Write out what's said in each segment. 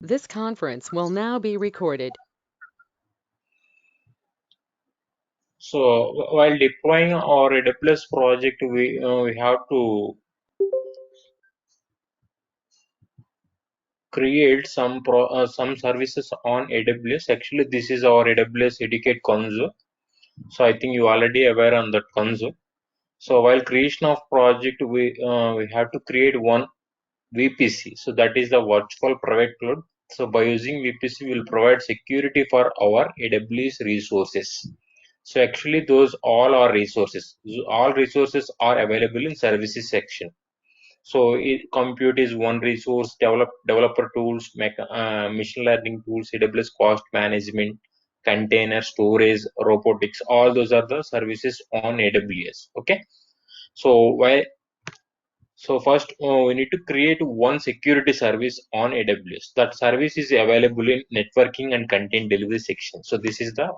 This conference will now be recorded. So while deploying our AWS project, we have to create some services on AWS. Actually, this is our AWS Educate console. So I think you already aware on that console. So while creation of project, we have to create one VPC. So that is the virtual private cloud. So by using VPC, we will provide security for our AWS resources. So actually, those all are resources. All resources are available in services section. So compute is one resource, developer tools, machine learning tools, AWS cost management, container storage, robotics, all those are the services on AWS. Okay. So first we need to create one security service on AWS. That service is available in networking and content delivery section. So this is the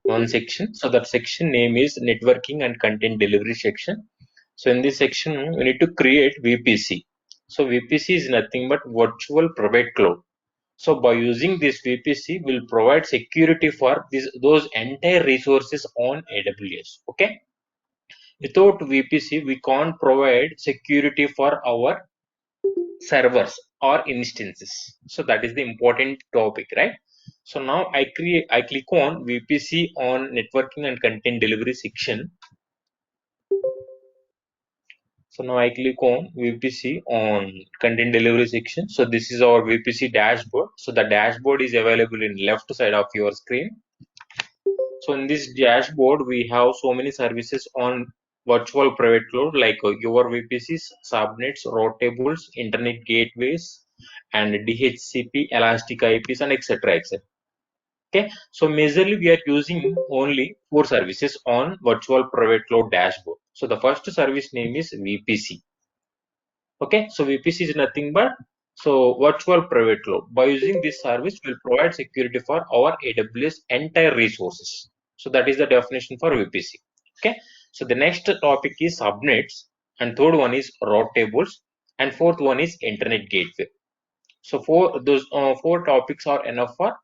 one section. So that section name is networking and content delivery section. So in this section, we need to create VPC. So VPC is nothing but virtual private cloud. So by using this VPC, we'll provide security for those entire resources on AWS. Okay. Without VPC, we can't provide security for our servers or instances. So that is the important topic, right? So now I click on VPC on networking and content delivery section. So now I click on VPC on content delivery section. So this is our VPC dashboard. So the dashboard is available in left side of your screen. So in this dashboard, we have so many services on virtual private cloud like your VPCs, subnets, routables, internet gateways, and DHCP, elastic IPs, and etc. etc. Okay, so majorly we are using only four services on virtual private cloud dashboard. So the first service name is VPC. Okay, so VPC is nothing but virtual private cloud. By using this service, we'll provide security for our AWS entire resources. So that is the definition for VPC. Okay, so the next topic is subnets, and third one is route tables, and fourth one is internet gateway. So four topics are enough to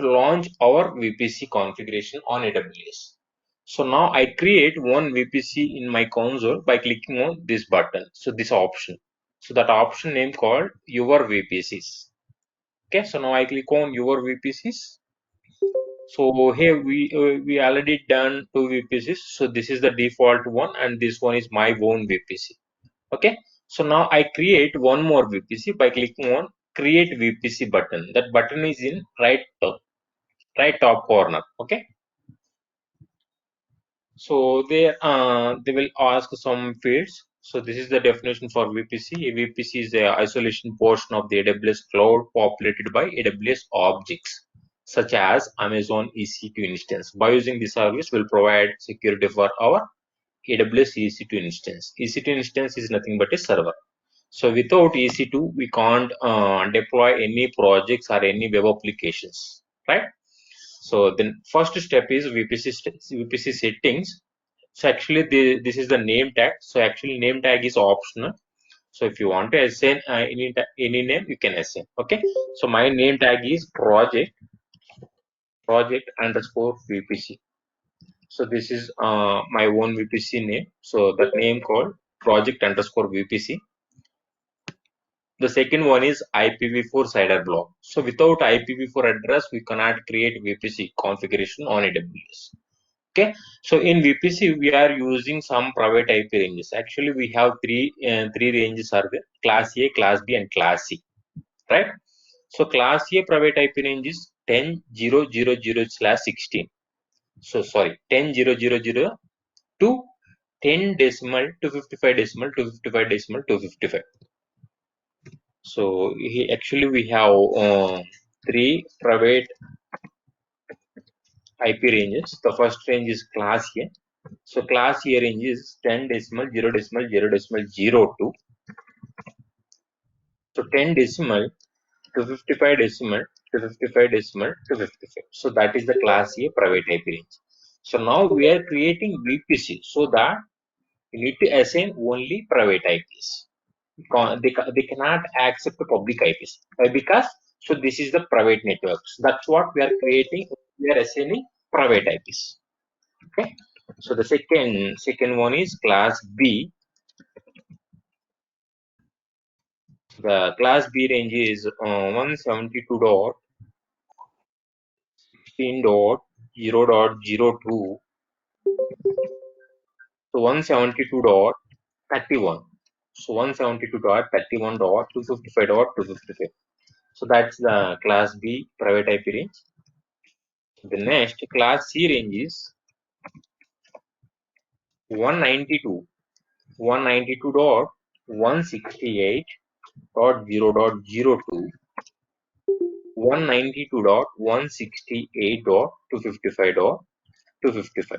launch our VPC configuration on AWS. So now I create one VPC in my console by clicking on this button. So this option. So that option name called your VPCs. Okay. So now I click on your VPCs. So here we already done two VPCs. So this is the default one, and this one is my own VPC. Okay. So now I create one more VPC by clicking on create VPC button. That button is in right top corner. Okay. So they will ask some fields. So this is the definition for VPC. A VPC is the isolation portion of the AWS cloud populated by AWS objects, such as Amazon EC2 instance. By using this service, we'll provide security for our AWS EC2 instance. EC2 instance is nothing but a server. So without EC2, we can't deploy any projects or any web applications, right? So then first step is VPC settings. So actually this is the name tag. So actually name tag is optional. So if you want to assign any name, you can assign. Okay. So my name tag is project underscore VPC. So this is my own VPC name. So that name called project underscore VPC. The second one is IPv4 CIDR block. So without IPv4 address, we cannot create VPC configuration on AWS. Okay, so in VPC we are using some private IP ranges. Actually, we have three ranges are there: Class A, Class B, and Class C. Right? So Class A private IP range is 10.0.0.0/16. So sorry, 10.0.0.0 to 10 decimal to 55 decimal to 55 decimal to 55. So actually we have three private IP ranges. The first range is Class A. So Class A range is 10 decimal 0 decimal 0 decimal 02. So 10 decimal to 55 decimal to 55 decimal to 55. So that is the Class A private IP range. So now we are creating VPC so that we need to assign only private IPs. They cannot accept the public IPs. Why? Because So this is the private networks. That's what we are creating. We are assigning private IPs. Okay. So the second one is class B. The class B range is 172.16.0.02 to 172.31. So 172.31.255.255. So that's the class B private IP range. The next class C range is 192 192.168.0.02 192.168.255.255.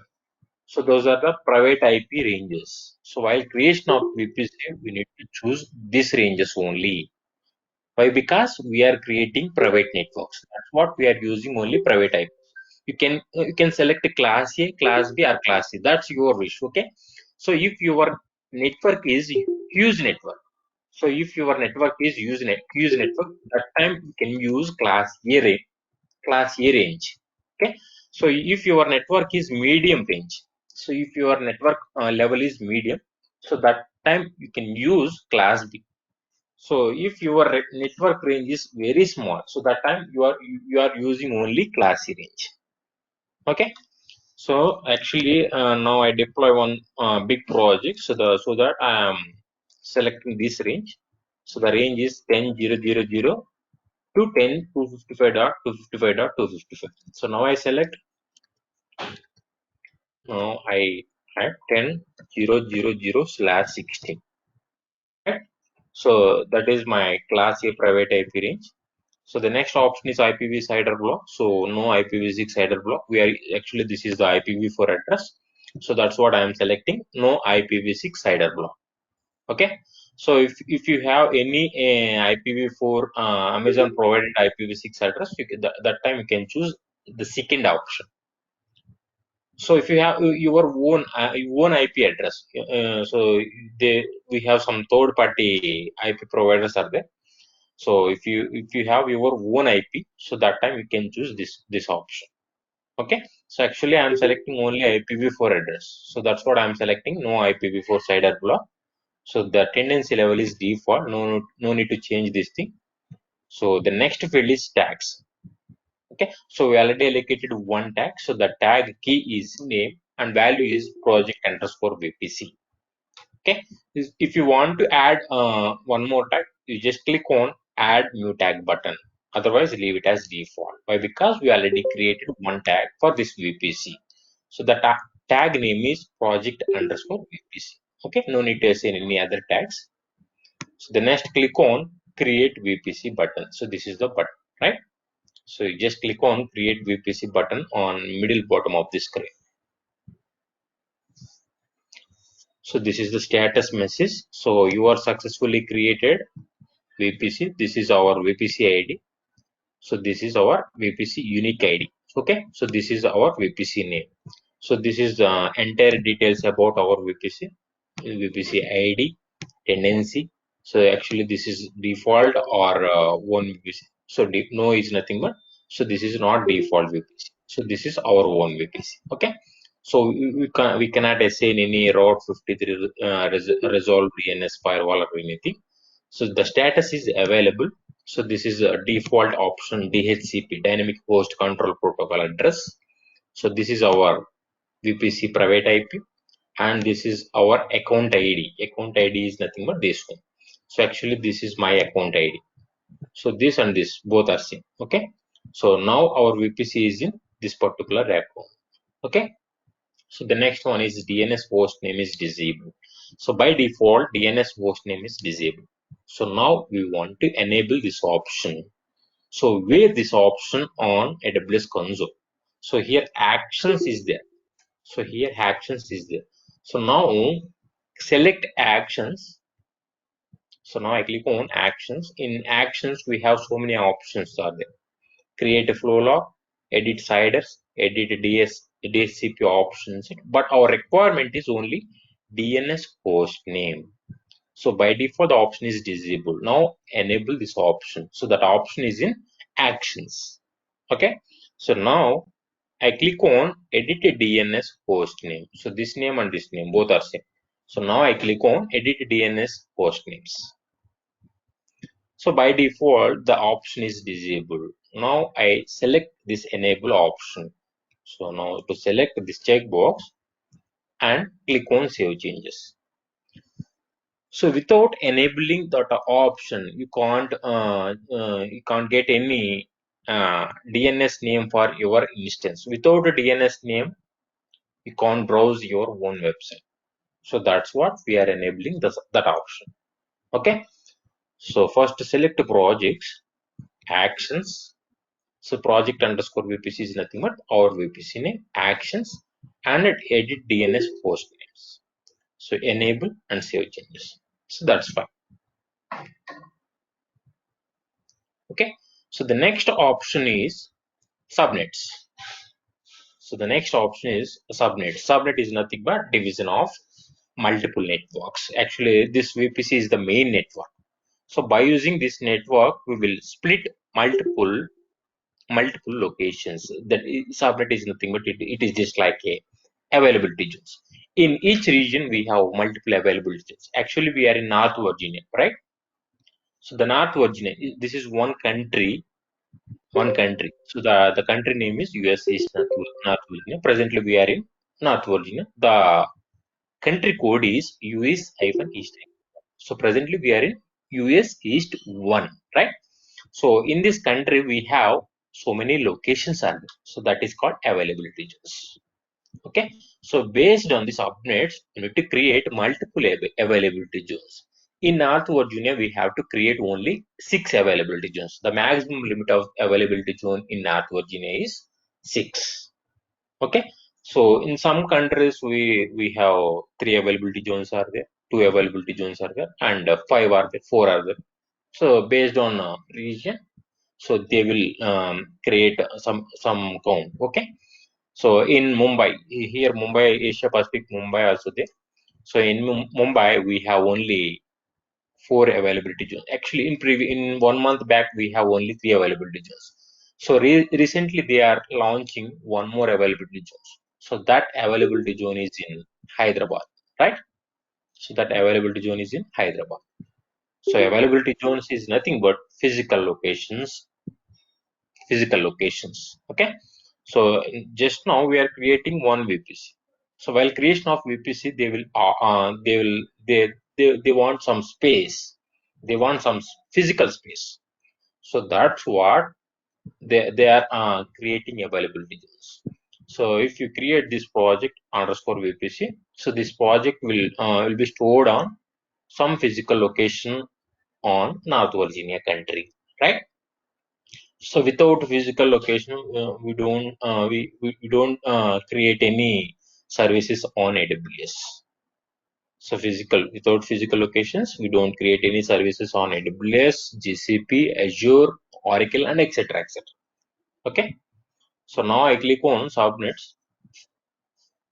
So those are the private IP ranges. So while creation of VPC, we need to choose these ranges only. Why? Because we are creating private networks. That's what we are using, only private IP. You can select class A, class B, or class C. That's your wish. Okay. So if your network is huge network, so if your network is huge network, that time you can use class A range. Okay. So if your network is medium range, so if your network level is medium, so that time you can use class B. So if your network range is very small, so that time you are using only class C range. Okay. So actually now I deploy one big project, so that I am selecting this range. So the range is 10.0.0.0 to 10.255.255.255. So now I select. Now I add 10.0.0.0/16. Right. So that is my class A private IP range. So the next option is IPv6 header block. So no IPv6 header block. This is the IPv4 address. So that's what I am selecting. No IPv6 header block. Okay. So if you have any IPv4 Amazon provided IPv6 address, that time you can choose the second option. So if you have your own IP address, we have some third party IP providers are there. So if you have your own IP, so that time you can choose this option. Okay. So actually I am selecting only IPv4 address. So that's what I am selecting. No IPv4 header block. So the tendency level is default. No need to change this thing. So the next field is tags. Okay. So we already allocated one tag. So the tag key is name and value is project underscore VPC. Okay. If you want to add one more tag, you just click on add new tag button. Otherwise leave it as default. Why? Because we already created one tag for this VPC. So the tag name is project underscore VPC. Okay. No need to assign any other tags. So the next click on create VPC button. So this is the button, right? So you just click on create VPC button on middle bottom of the screen. So this is the status message. So you are successfully created VPC. This is our VPC ID. So this is our VPC unique ID. Okay. So this is our VPC name. So this is the entire details about our VPC ID, tendency. So actually this is default or one VPC. So no is nothing but, so this is not default VPC. So this is our own VPC. Okay. So we cannot assign any route 53 resolved DNS firewall or anything. So the status is available. So this is a default option DHCP dynamic host control protocol address. So this is our VPC private IP and this is our account ID. Account ID is nothing but this one. So actually this is my account ID. So this and this both are same. Okay. So now our VPC is in this particular account. Okay. So the next one is DNS host name is disabled. So by default DNS host name is disabled. So now we want to enable this option. So where this option on AWS console. So here actions is there. So here actions is there. So now select actions. So now I click on actions. In actions, we have so many options are there. Create a flow log, edit CIDRs, edit DHCP options. But our requirement is only DNS host name. So by default, the option is disabled. Now enable this option. So that option is in actions. Okay, so now I click on edit a DNS host name. So this name and this name both are same. So now I click on edit DNS host names. So by default the option is disabled. Now I select this enable option. So now to select this checkbox and click on save changes. So without enabling that option, you can't get any DNS name for your instance. Without a DNS name, you can't browse your own website. So that's what we are enabling that option. Okay. So first select projects, actions. So project underscore VPC is nothing but our VPC name, actions, and edit DNS host names. So enable and save changes. So that's fine. Okay. So the next option is subnets. So the next option is subnet. Subnet is nothing but division of multiple networks. Actually, this VPC is the main network. So by using this network, we will split multiple locations. Subnet is nothing but it is just like a availability zones. In each region, we have multiple availability zones. Actually, we are in North Virginia, right? So the North Virginia, this is one country. One country. So the country name is US East North Virginia. Presently, we are in North Virginia. The country code is US-East. So presently, we are in US East 1, right? So in this country, we have so many locations are there. So that is called availability zones. Okay. So based on these updates, we need to create multiple availability zones. In North Virginia, we have to create only 6 availability zones. The maximum limit of availability zone in North Virginia is 6. Okay. So in some countries, we have 3 availability zones are there, 2 availability zones are there, and 5 are there, 4 are there. So based on region, so they will create some count. Okay. So in Mumbai, here Mumbai, Asia Pacific, Mumbai also there. So in Mumbai, we have only 4 availability zones. Actually, in 1 month back, we have only 3 availability zones. So recently, they are launching one more availability zones. So that availability zone is in Hyderabad, right? So that availability zone is in Hyderabad. So availability zones is nothing but physical locations. Okay. So just now we are creating one VPC. So while creation of VPC, they want some space. They want some physical space. So that's what they are creating availability zones. So if you create this project underscore VPC, so this project will be stored on some physical location on North Virginia country, right? So without physical location, we don't create any services on AWS. So without physical locations, we don't create any services on AWS, GCP, Azure, Oracle, and etc. etc. Okay. So now I click on subnets.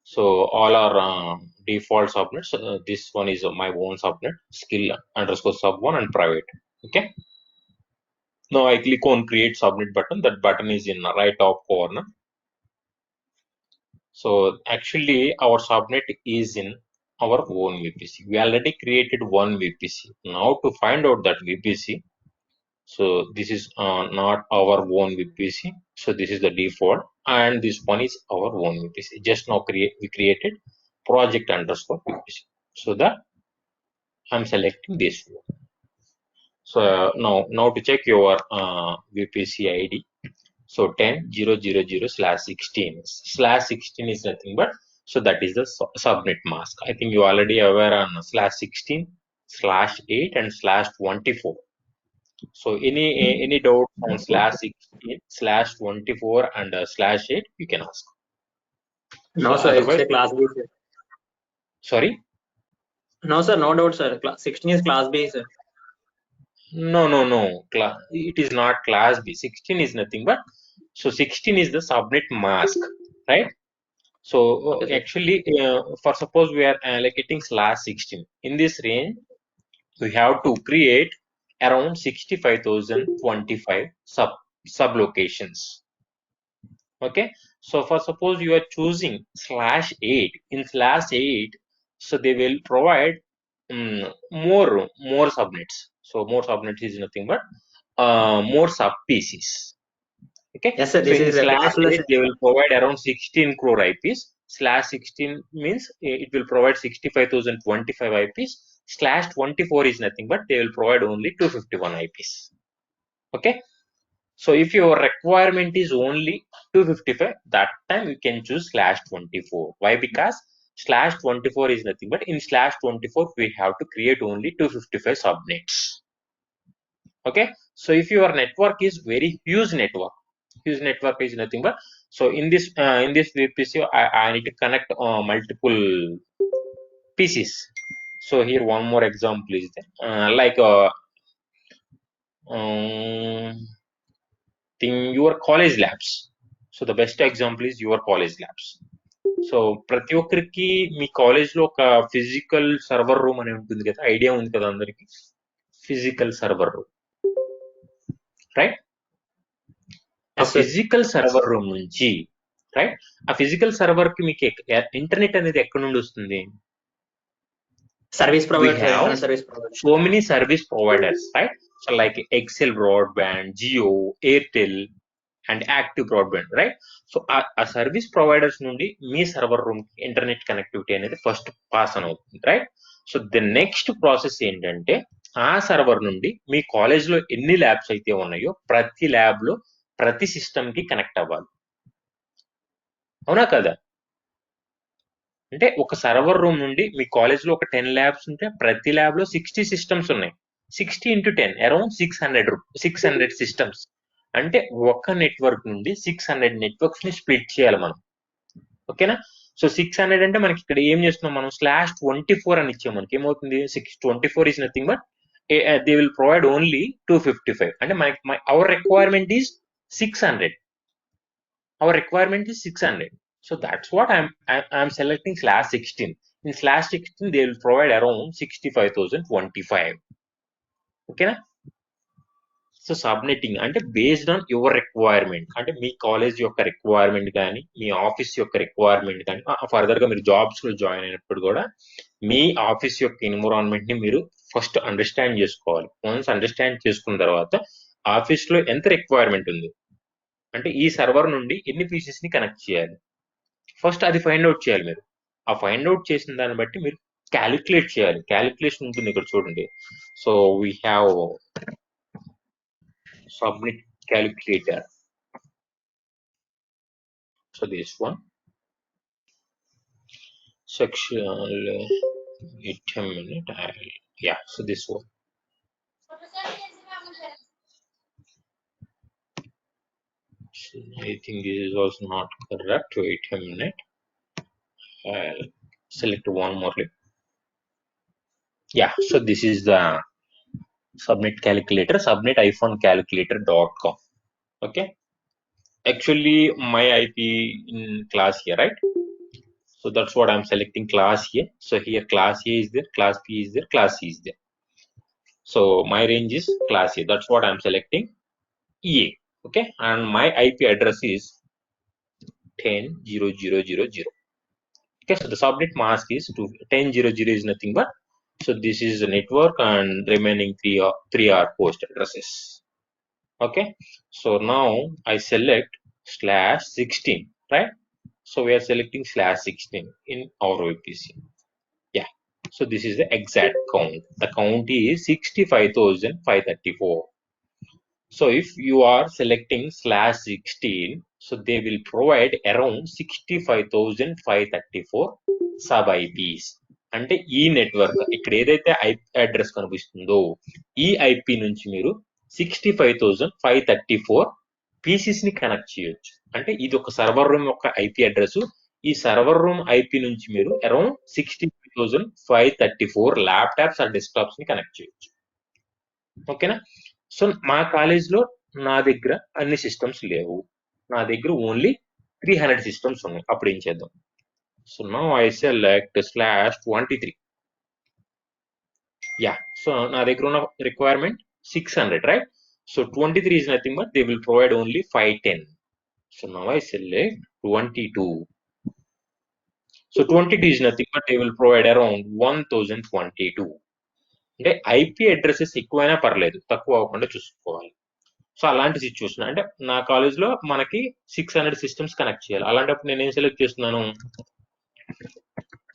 So all are default subnets. This one is my own subnet, skill underscore sub one and private. Okay. Now I click on create subnet button. That button is in the right top corner. So actually our subnet is in our own VPC. We already created one VPC. Now to find out that VPC, so this is not our own VPC. So this is the default, and this one is our own VPC. Just now we created project underscore VPC. So that I'm selecting this one. So now to check your VPC ID. So 10.0.0./16 is nothing but, so that is the subnet mask. I think you already aware on /16, /8 and /24. So any doubt on /16, /24 and /8, you can ask. So No, sir, it's otherwise, a class B, sir. sorry. No, sir, no doubt, sir. 16 is class B, sir. No. It is not class B. 16 is nothing but, so 16 is the subnet mask, right? So Okay, actually, for suppose we are allocating /16 in this range, we have to create around 65,025 sub sublocations. Okay, so for suppose you are choosing /8, in /8, so they will provide more subnets. So more subnets is nothing but more sub PCs. Okay, Yes, sir. so This in is a /8 classless. they will provide around 16 crore IPs. /16 means it will provide 65,025 IPs. /24 is nothing but they will provide only 251 IPs. Okay, so if your requirement is only 255, that time you can choose /24. Why? Because /24 is nothing but in /24 we have to create only 255 subnets. Okay, so if your network is very huge network is nothing but, so in this VPC I need to connect multiple PCs. So here one more example is there, like in your college labs. So the best example is your college labs. So ప్రతి ఒక్కరికి మీ college లో ఒక physical server room అని ఉంటుంది కదా, idea ఉంది కదా అందరికి, ఫిజికల్ సర్వర్ రూమ్, రైట్? ఆ Yes, sir. Physical server room నుంచి, రైట్, ఆ ఫిజికల్ సర్వర్ కి మీకు ఇంటర్నెట్ అనేది ఎక్కడి నుండి వస్తుంది? Service We provider, sir. have Internet service provider. so many service providers, right? So like Excel Broadband, Jio, Airtel, and Active Broadband, right? So ఆ service providers నుండి మీ సర్వర్ రూమ్ కి internet connectivity అనేది first pass అని అవుతుంది, right? So the next process ఏంటంటే, ఆ server నుండి మీ college లో ఎన్ని ల్యాబ్స్ అయితే ఉన్నాయో ప్రతి ల్యాబ్ లో ప్రతి సిస్టమ్ కి కనెక్ట్ అవ్వాలి. అవునా కదా? అంటే ఒక సర్వర్ రూమ్ నుండి మీ కాలేజ్ లో ఒక 10 ల్యాబ్స్ ఉంటే ప్రతి ల్యాబ్ లో 60 సిస్టమ్స్ ఉన్నాయి. 60 into 10 అరౌండ్ 600 సిస్టమ్స్. అంటే ఒక నెట్వర్క్ నుండి 600 నెట్వర్క్స్ ని స్ప్లిట్ చేయాలి మనం. ఓకేనా? సో 600 అంటే మనకి ఇక్కడ ఏం చేస్తున్నాం మనం, /24 అని ఇచ్చాం. మనకి ఏమవుతుంది, 624 is nothing but they will provide only 255. అంటే మనకి our requirement is 600. Our requirement is 600. So that's what I'm selecting /16. In /16 they will provide around 65,025. ఓకేనా? సో సబ్నెట్టింగ్ అంటే బేస్డ్ ఆన్ యువర్ రిక్వైర్మెంట్, అంటే మీ కాలేజ్ యొక్క రిక్వైర్మెంట్ కానీ మీ office యొక్క requirement కానీ, further గా మీరు జాబ్స్ లో జాయిన్ అయినప్పుడు కూడా మీ ఆఫీస్ యొక్క ఎన్విరాన్మెంట్ ని మీరు ఫస్ట్ అండర్స్టాండ్ చేసుకోవాలి. వన్స్ అండర్స్టాండ్ చేసుకున్న తర్వాత ఆఫీస్ లో ఎంత రిక్వైర్మెంట్ ఉంది, అంటే ఈ సర్వర్ నుండి ఎన్ని పీసెస్ ని కనెక్ట్ చేయాలి, ఫస్ట్ అది ఫైండ్ అవుట్ చేయాలి మీరు. ఆ ఫైండ్ అవుట్ చేసిన దాన్ని బట్టి మీరు క్యాలిక్యులేట్ చేయాలి. క్యాలిక్యులేషన్ ఉంటుంది ఇక్కడ చూడండి. So we have subnet calculator. So this one section, wait a minute, yeah, so this one. So I think this is also not correct. Wait a minute, I'll select one more. Yeah, so this is the subnet calculator, subnet-calculator.com. okay, actually my IP in class here, right? So that's what I'm selecting, class here. So here class A is there, class B is there, class C is there. So my range is class A. That's what I'm selecting, EA. Okay, and my IP address is 10.0.0.0.0. Okay, so the subnet mask is 10.0.0 is nothing but, so this is the network and remaining three are host addresses. Okay, so now I select /16, right? So we are selecting /16 in our VPC. Yeah, so this is the exact count. The count is 65,534. So if you are selecting /16, so they will provide around 65,534 sub IPs. అంటే ఈ network ఇక్కడ ఏదైతే IP address కనిపిస్తుందో ఈ IP నుంచి మీరు 65,534 Pisces ని connect చేయొచ్చు. అంటే ఇది ఒక సర్వర్ రూమ్ యొక్క ఐపీ అడ్రస్. ఈ సర్వర్ రూమ్ ఐపీ నుంచి మీరు అరౌండ్ 65,534 ల్యాప్టాప్స్ అండ్ డెస్క్టాప్స్ ని కనెక్ట్ చేయొచ్చు. ఓకేనా? సో మా కాలేజ్ లో నా దగ్గర అన్ని సిస్టమ్స్ లేవు, నా దగ్గర ఓన్లీ 300 సిస్టమ్స్ ఉన్నాయి. అప్పుడు ఏం చేద్దాం? So now I select /23. Yeah, so నా దగ్గర ఉన్న requirement 600, right? So 23 is nothing but they will provide only 510. So now I select 22. So 22 is nothing but they will provide around 1022. అంటే ఐపీ అడ్రసెస్ ఎక్కువైనా పర్లేదు, తక్కువ అవ్వకుండా చూసుకోవాలి. సో అలాంటి సిచ్యువేషన్ అంటే నా కాలేజ్లో మనకి 600 సిస్టమ్స్ కనెక్ట్ చేయాలి. అలాంటప్పుడు నేను ఏం సెలెక్ట్ చేస్తున్నాను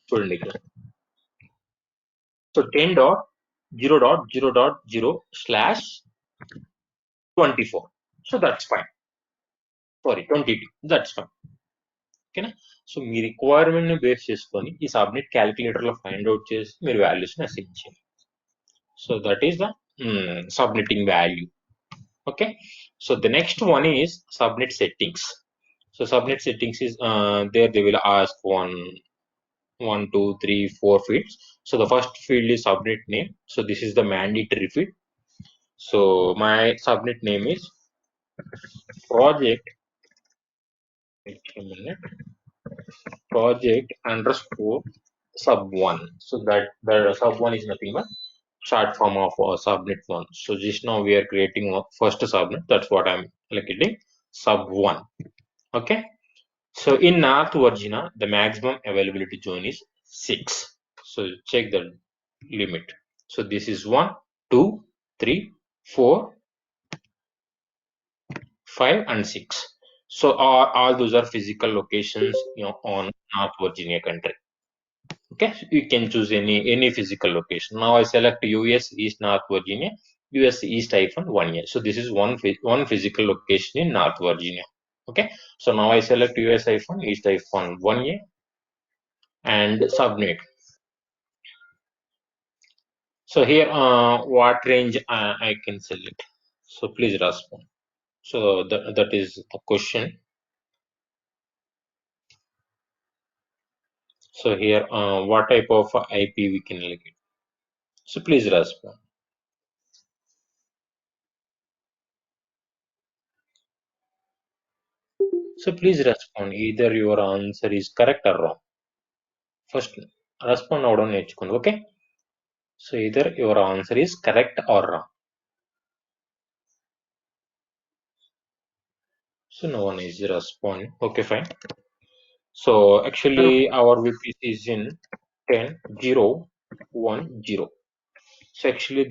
చూడండి ఇక్కడ. So 10.0.0.0/24. So that's fine. Sorry 22, that's fine. ఓకేనా. సో మీ రిక్వైర్మెంట్ ని బేస్ చేసుకొని ఈ సబ్నెట్ క్యాలిక్యులేటర్ లో ఫైండ్ అవుట్ చేసి మీరు వాల్యూస్ ని అసైన్ చేయండి. So that is the subnetting value. Okay. So the next one is subnet settings. So subnet settings is there they will ask 1, 2, 3, 4 fields. So the first field is subnet name. So this is the mandatory field. So my subnet name is project. Wait a minute. Project underscore sub1. So that the sub1 is nothing but short form of subnet 1. So just now we are creating first subnet. That's what I'm allocating sub1. Okay. So in North Virginia, the maximum availability zone is 6. So check the limit. So this is 1, 2, 3, 4, 5, and 6. So all those are physical locations, on North Virginia country. Okay, so you can choose any physical location. Now I select US East North Virginia, US East -1A. So this is one physical location in North Virginia. Okay, so now I select US East -1A and subnet. So here, what range I can select? So please respond. So that is the question. So here, what type of IP we can allocate? So please respond. So please respond. Either your answer is correct or wrong. First, respond avadam నేర్చుకోండి. Okay. So either your answer is correct or wrong. So no one is responding. Okay, fine. So actually our VPC is in 10.0.1.0. So actually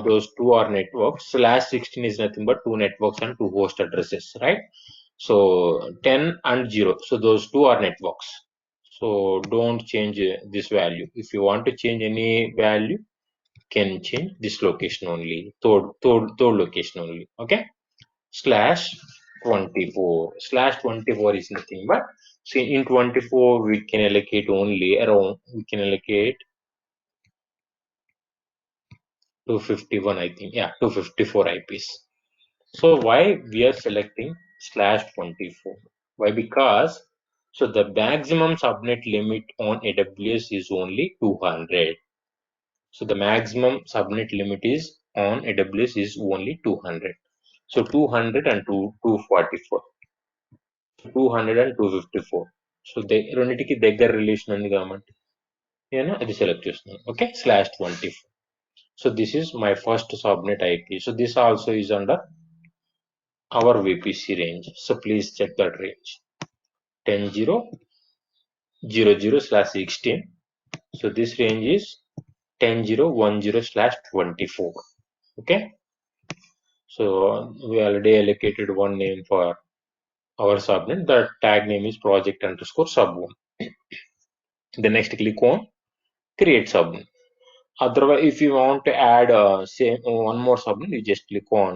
those two are networks. So last 16 is nothing but two networks and two host addresses, right? So 10 and 0. So those two are networks. So don't change this value. If you want to change any value, can change this location only, third location only. Okay. /24 is nothing but, see, in 24 we can allocate only around, we can allocate 251, I think. Yeah, 254 IPs. So why we are selecting /24? Why? Because so the maximum subnet limit on AWS is only 200. So the maximum subnet limit is on AWS is only 200. So 200 and 244. 200 and 254. So they రెండింటికి దగ్గర relation ఉంది కాబట్టి నేను అది select చేస్తున్నాను. Okay, /24. So this is my first subnet IP. So this also is under our VPC range. So please check that range. 10.0.0.0/16. So this range is 10.0.10/24. Okay. So we already allocated one name for our subnet. The tag name is project underscore sub1. The next click on create subnet. Otherwise, if you want to add say one more subnet, you just click on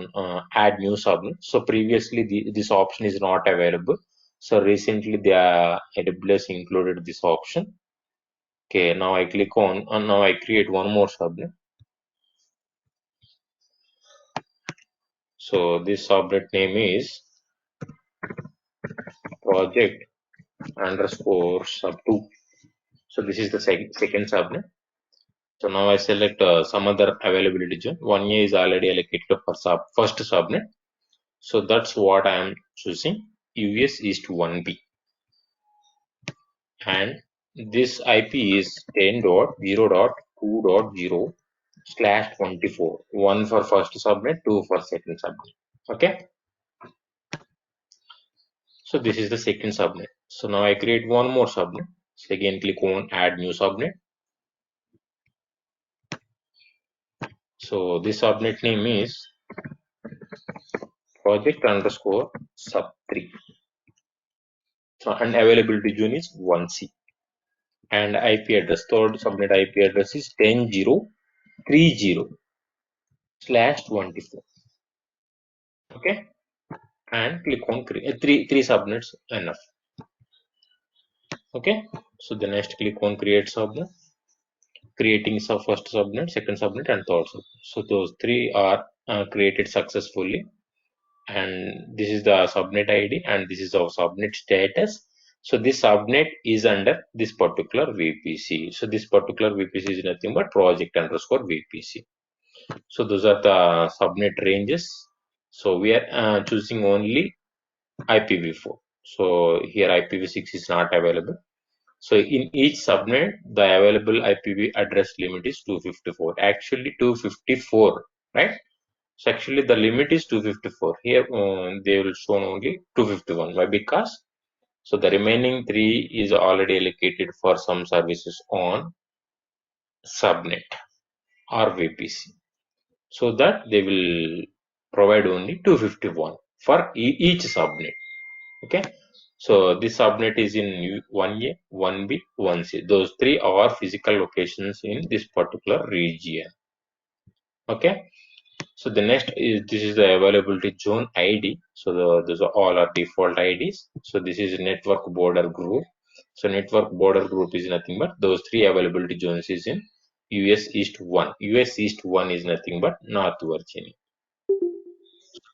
add new subnet. So previously this option is not available. So recently the AWS included this option. Okay, now I click on now I create one more subnet. So this subnet name is project underscore sub2. So this is the second subnet. So now I select some other availability zone. 1A is already allocated for first subnet. So that's what I am choosing, US East 1B. And this IP is 10.0.2.0 /24. One for first subnet, two for second subnet. Okay. So this is the second subnet. So now I create one more subnet. So again click on add new subnet. So this subnet name is project underscore sub 3. So and availability zone is 1C. And IP address, third subnet IP address is 10.0.30/24. Okay. And click on create three subnets enough. Okay. So the next click on create subnet. Creating first subnet, second subnet, and third subnet. So those three are created successfully, and this is the subnet ID, and this is our subnet status. So this subnet is under this particular VPC. So this particular VPC is nothing but project underscore VPC. So those are the subnet ranges. So we are choosing only IPv4. So here IPv6 is not available. So in each subnet, the available IPv address limit is 254. Actually 254, right? So actually the limit is 254. Here they will show only 251. Why? Because so the remaining 3 is already allocated for some services on subnet or VPC. So that they will provide only 251 for each subnet. Okay. So this subnet is in 1A, 1B, 1C. Those 3 are physical locations in this particular region. Okay. So the next is this is the availability zone ID. So those are all are default IDs. So this is network border group. So network border group is nothing but those 3 availability zones is in US East 1. US East 1 is nothing but North Virginia.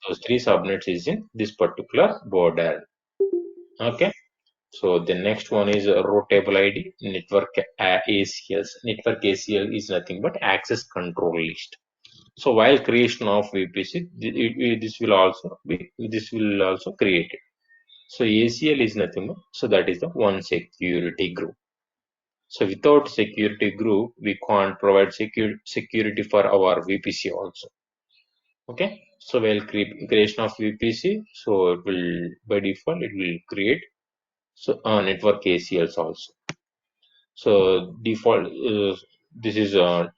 Those 3 subnets is in this particular border. Okay. So the next one is row table ID, network ACLs. Network ACL is nothing but access control list. So while creation of VPC, this will also create it. So ACL is nothing but, so that is the one security group. So without security group, we can't provide security for our VPC also. Okay. So while creation of VPC, so it will by default it will create so network ACLs also. So default this is not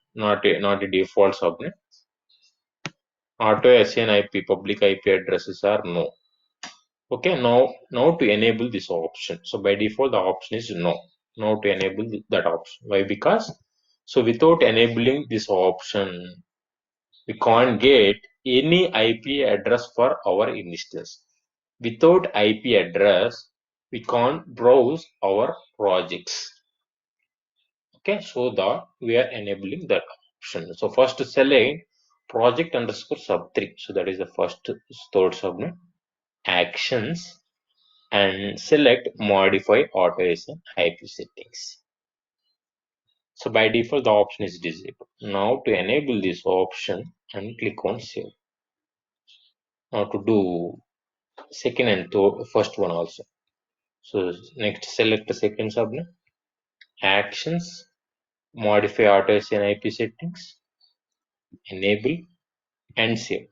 a default subnet. Auto SN IP public IP addresses are no. Okay, now to enable this option. So by default the option is no. Now to enable that option. Why? Because so without enabling this option, we can't get any IP address for our instance. Without IP address, we can't browse our projects. Okay, so that we are enabling that option. So first select project underscore sub 3. So that is the first third subnet. Actions and select modify auto IP settings. So by default the option is disabled. Now to enable this option and click on save. Now to do second and first one also. So next select the second subnet. Actions, modify auto IP settings, enable and save.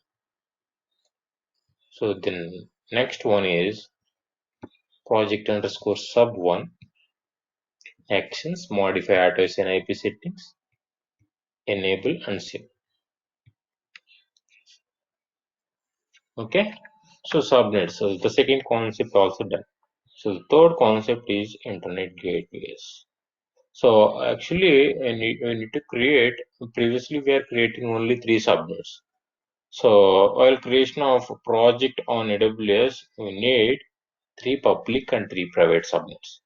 So then next one is project underscore sub 1 actions, modify auto IP settings, enable and save. Okay. So subnets. So the second concept also done. So the third concept is internet gateways. So actually we need to create, previously we are creating only 3 subnets. So while creation of a project on AWS, we need 3 public and 3 private subnets.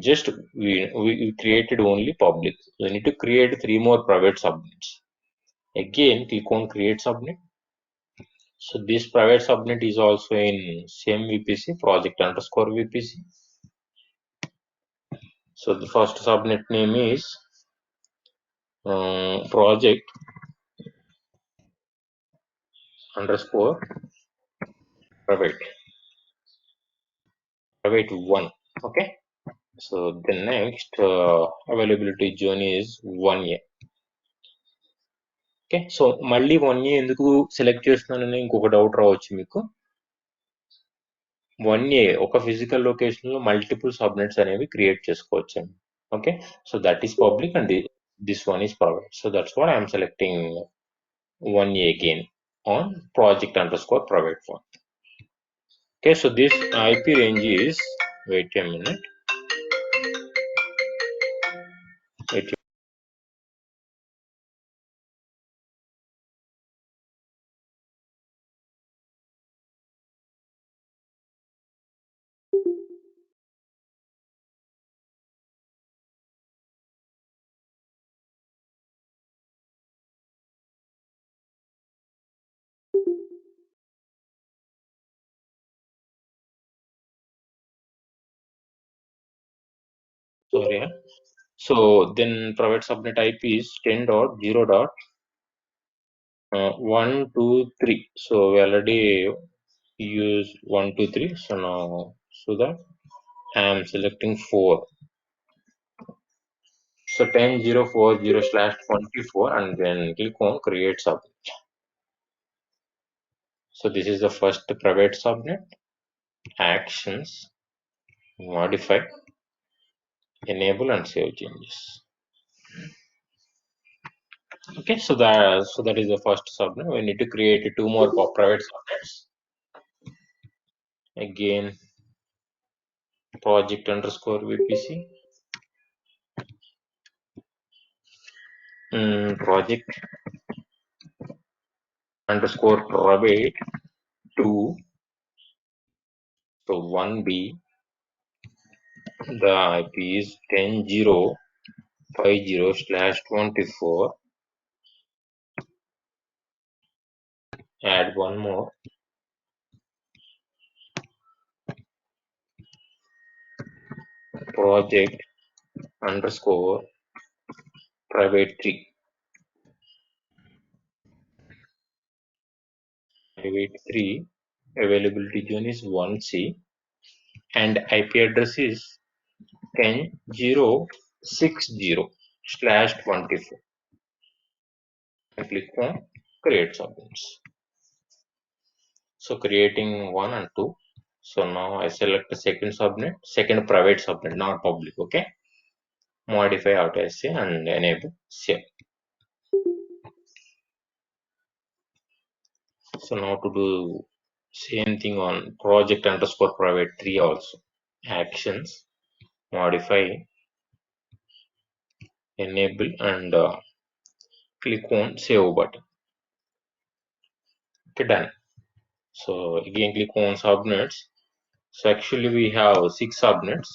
Just we created only public. We need to create 3 more private subnets. Again, click on create subnet. So this private subnet is also in same VPC, project underscore VPC. So the first subnet name is project underscore private 1. Okay. So the next availability zone is 1A. Okay, so మళ్ళీ 1A ఎందుకు select చేస్తున్నానని ఇంకొక doubt రావచ్చు మీకు. 1A ఒక physical location లో multiple subnets అనేవి create చేసుకోవచ్చు. Okay, so that is public and this one is private. So that's what I am selecting 1A again on project_private one. Okay, so this IP range is, wait a minute, wait. Sorry. So then private subnet IP is 10.0.123. So we already use 123. So now, so that I am selecting 4. So 10.0.40/24 and then click on create subnet. So this is the first private subnet. Actions, modify, enable and save changes. Okay, so that is the first subnet. We need to create 2 more private subnets. Again, project_vpc, project_private 2. So 1B, the IP is 10.0.50/24. Add one more, project_private 3. Private 3 availability zone is 1C and IP address is 10.0.60/24. I click on create subnets. So creating 1 and 2. So now I select the second subnet, second private subnet, not public. Okay, modify AWS and enable save. So now to do same thing on project_private 3 also. Actions, modify, enable and click on save button. Okay, done. So again click on subnets. So actually we have 6 subnets.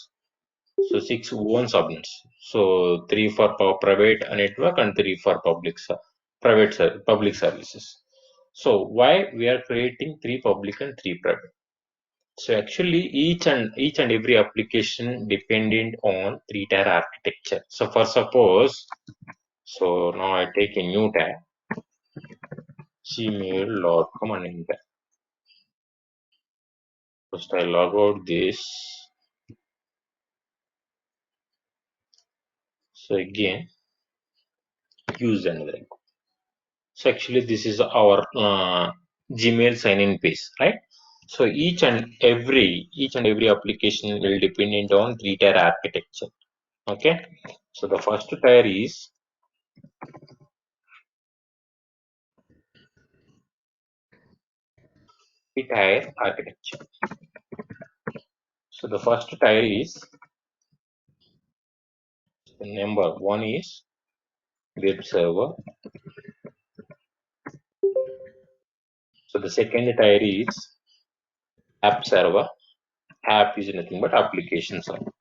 So 6 own subnets. So 3 for private network and 3 for public public services. So why we are creating 3 public and 3 private? So actually each and every application dependent on 3-tier architecture. So for suppose, so now I take a new tab, gmail.com and enter. First I log out this. So again use another. So actually this is our Gmail sign-in page, right? So each and every application will dependent on 3-tier architecture. Okay, so the first tier is 3-tier architecture. So the first tier is, the number 1 is web server. So the second tier is app server. App is nothing but application server.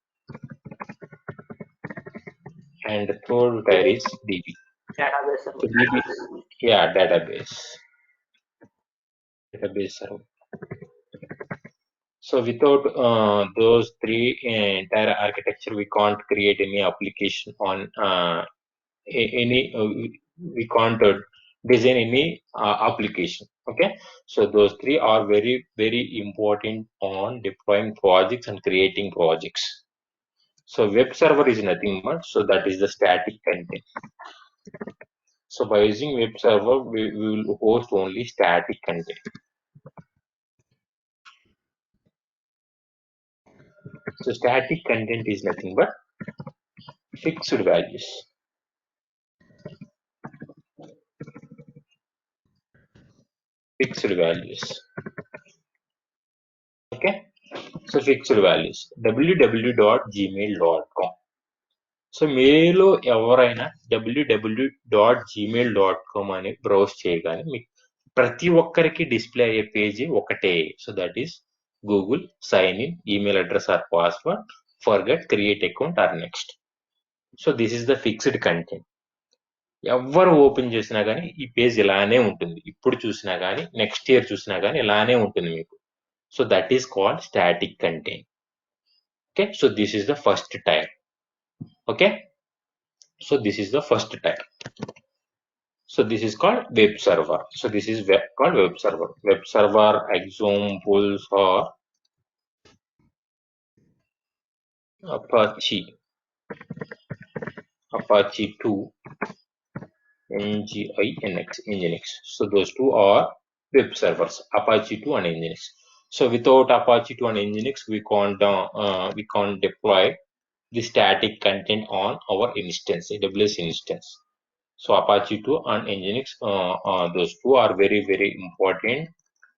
And the third tier is DB. Database So server. DB, yeah, database server. So without those 3 entire architecture, we can't create any application on any. We can't design any application. Okay, so those 3 are very very important on deploying projects and creating projects. So web server is nothing but, so that is the static content. So by using web server, we will host only static content. So static content is nothing but fixed values. Fixed values. Okay. So fixed values. www.gmail.com. So మీలో ఎవరైనా www.gmail.com అని browse చేయగానే మీకు ప్రతి ఒక్కరికి display అయ్యే page ఒకటే. So that is Google sign in, email address or password, forget, create account or next. So this is the fixed content. ఎవరు ఓపెన్ చేసినా కానీ ఈ పేజ్ ఇలానే ఉంటుంది. ఇప్పుడు చూసినా కానీ నెక్స్ట్ ఇయర్ చూసినా కానీ ఇలానే ఉంటుంది మీకు. So that is called static content. Okay, so this is the first type. Okay, so this is the first type. So this is called web server. So this is called web server. Web server examples are Apache, Apache 2, Nginx, Nginx. So those two are web servers, Apache 2 and Nginx. So without Apache 2 and Nginx, we can't deploy the static content on our instance, AWS instance. So Apache 2 and Nginx, those two are very, very important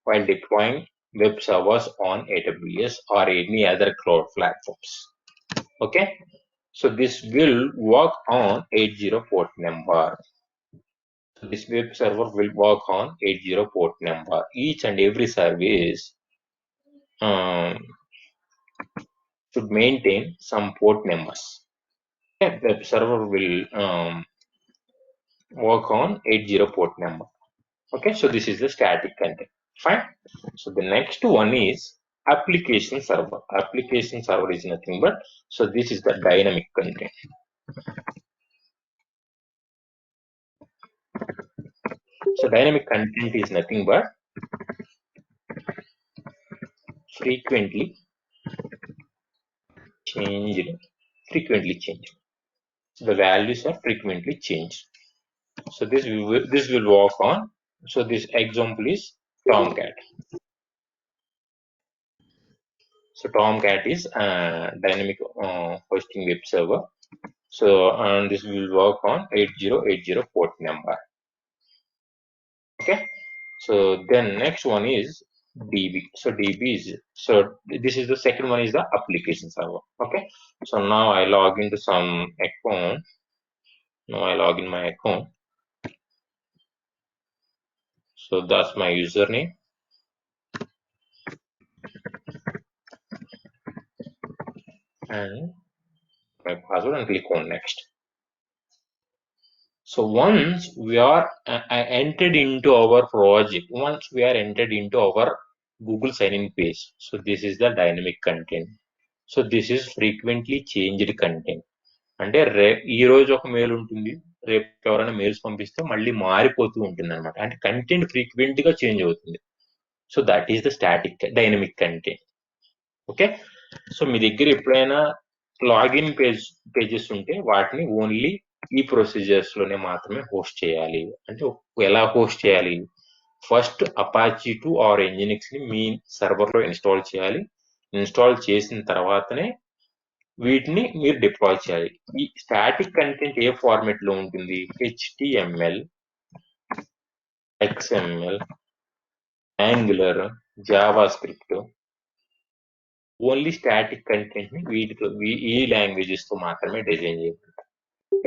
while deploying web servers on AWS or any other cloud platforms. Okay, so this will work on 80 port number. So this web server will work on 80 port number. Each and every service should maintain some port numbers. Okay, web server will work on 80 port number. Okay, so this is the static content. Fine. So the next one is application server. Application server is nothing but, so this is the dynamic content. So dynamic content is nothing but frequently changed. So the values are frequently changed. So this will work on. So this example is Tomcat. So Tomcat is a dynamic hosting web server. So and this will work on 8080 port number. Okay, so then next one is DB. So DB is, so this is the second one is the application server. Okay, so now I log into some account. Now I log in my account. So that's my username and my password and click on next. So once we are entered into our project, once we are entered into our Google sign-in page, so this is the dynamic content. So this is frequently changed content. అంటే ఈ రోజు ఒక mail ఉంటుంది, రేపు ఎవరైనా mails పంపిస్తే మళ్ళీ మారిపోతూ ఉంటుంది అనమాట. అంటే కంటెంట్ ఫ్రీక్వెంట్ గా చేంజ్ అవుతుంది. So that is the static dynamic content. Okay, so మీ దగ్గర ఎప్పుడైనా లాగిన్ పేజెస్ ఉంటే వాటిని ఓన్లీ ఈ ప్రొసీజర్స్ లోనే మాత్రమే హోస్ట్ చేయాలి. అంటే ఎలా హోస్ట్ చేయాలి? ఫస్ట్ అపాచీ 2 ఆర్ ఎన్జినిక్స్ ని మీ సర్వర్ లో ఇన్స్టాల్ చేయాలి. ఇన్స్టాల్ చేసిన తర్వాతనే వీటిని మీరు డిప్లాయ్ చేయాలి. ఈ స్టాటిక్ కంటెంట్ ఏ ఫార్మెట్ లో ఉంటుంది? HTML, XML, angular, Java script. Only static content ని వీటితో ఈ లాంగ్వేజెస్ తో మాత్రమే డిజైన్ చేయాలి.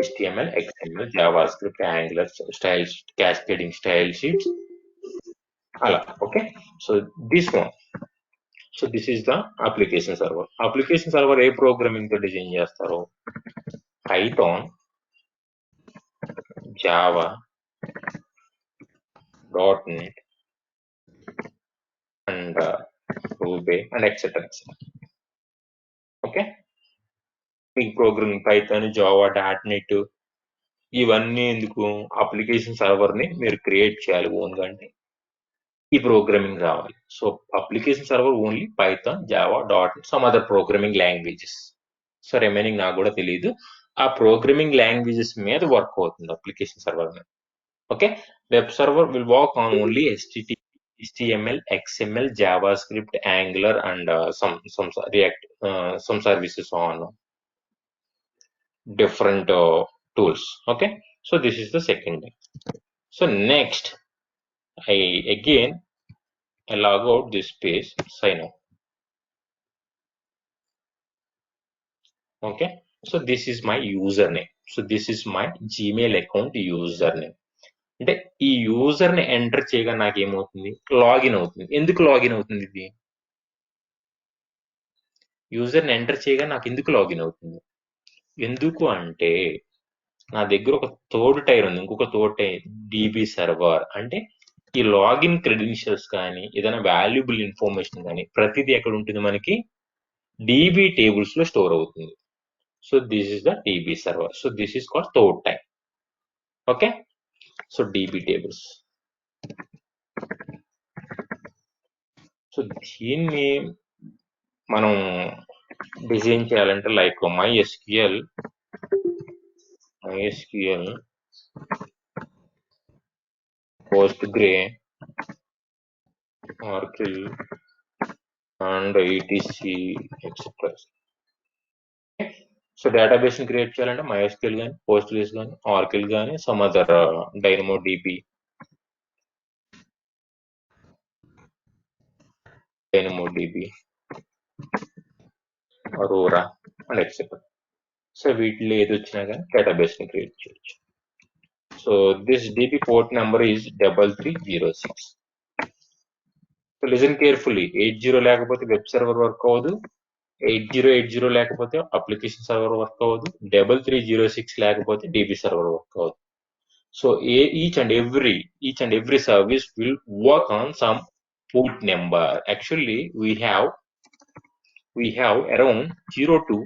HTML, XML, JavaScript, Angular, style, cascading style sheets అలా. Okay, so this one. So this is the application server. Application server ఏ programming తో design చేస్తారు? Python, Java, .NET and Ruby and etc. Okay, మీకు programming Python, Java, .NET ఇవన్నీ ఎందుకు? Application server ని మీరు create చేయాలి ఓన్గా, అంటే ఈ ప్రోగ్రామింగ్ రావాలి. So application server only Python, Java, .NET, some other programming languages. So remaining నాకు కూడా తెలియదు. ఆ ప్రోగ్రామింగ్ లాంగ్వేజెస్ మీద వర్క్ అవుతుంది అప్లికేషన్ సర్వర్ మీద. Okay, web server will work on only HTML, XML, JavaScript, Angular, and some React, some services on different tools. Okay, so this is the second thing. So next, I log out this page, sign up. Okay, so this is my username. So this is my Gmail account username. అంటే ఈ user ని enter చేయగా నాకేమవుతుంది, login అవుతుంది. ఎందుకు login అవుతుంది? ఇది user ని enter చేయగా నాకు ఎందుకు లాగిన్ అవుతుంది? ఎందుకు అంటే నా దగ్గర ఒక థర్డ్ టైర్ ఉంది, ఇంకొక థర్డ్ టైర్ DB సర్వర్. అంటే ఈ లాగిన్ క్రెడెన్షియల్స్ కానీ ఏదైనా వాల్యుబుల్ ఇన్ఫర్మేషన్ కానీ ప్రతిదీ ఎక్కడ ఉంటుంది, మనకి DB టేబుల్స్ లో స్టోర్ అవుతుంది. So this is the DB server. So this is called third tyre. Okay, so DB tables. So దీన్ని మనం డిజైన్ చేయాలంటే like MySQL, Postgre, Oracle and etc. So database ని క్రియేట్ చేయాలంటే MySQL కానీ, Postgres కానీ, Oracle కానీ, some other DynamoDB, Aurora and etcetera. So వీటిలో ఏది వచ్చినా కానీ డేటాబేస్ ని క్రియేట్ చేయొచ్చు. So this DB port number is 3306. So listen carefully. 80 లేకపోతే వెబ్ సర్వర్ వర్క్ అవ్వదు, 8080 లేకపోతే అప్లికేషన్ సర్వర్ వర్క్ అవ్వదు, 3306 లేకపోతే DB సర్వర్ వర్క్ అవ్వదు. So each and every service will work on some port number. Actually we have around 0 to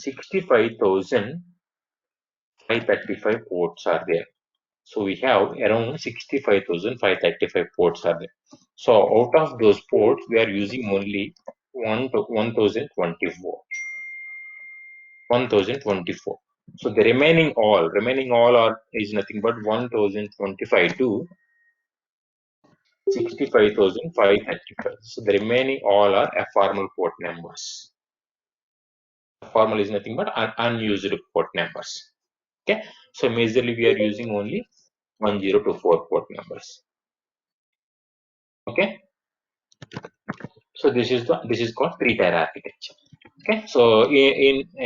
65,535 ports are there. So we have around 65,535 ports are there. So out of those ports, we are using only 1024. So the remaining all is nothing but 1025 to 65,535. So the remaining all are abnormal port numbers. Formal is nothing but unused port numbers. Okay, so majorly we are using only 1024 port numbers. Okay, so this is called three-tier architecture. Okay, so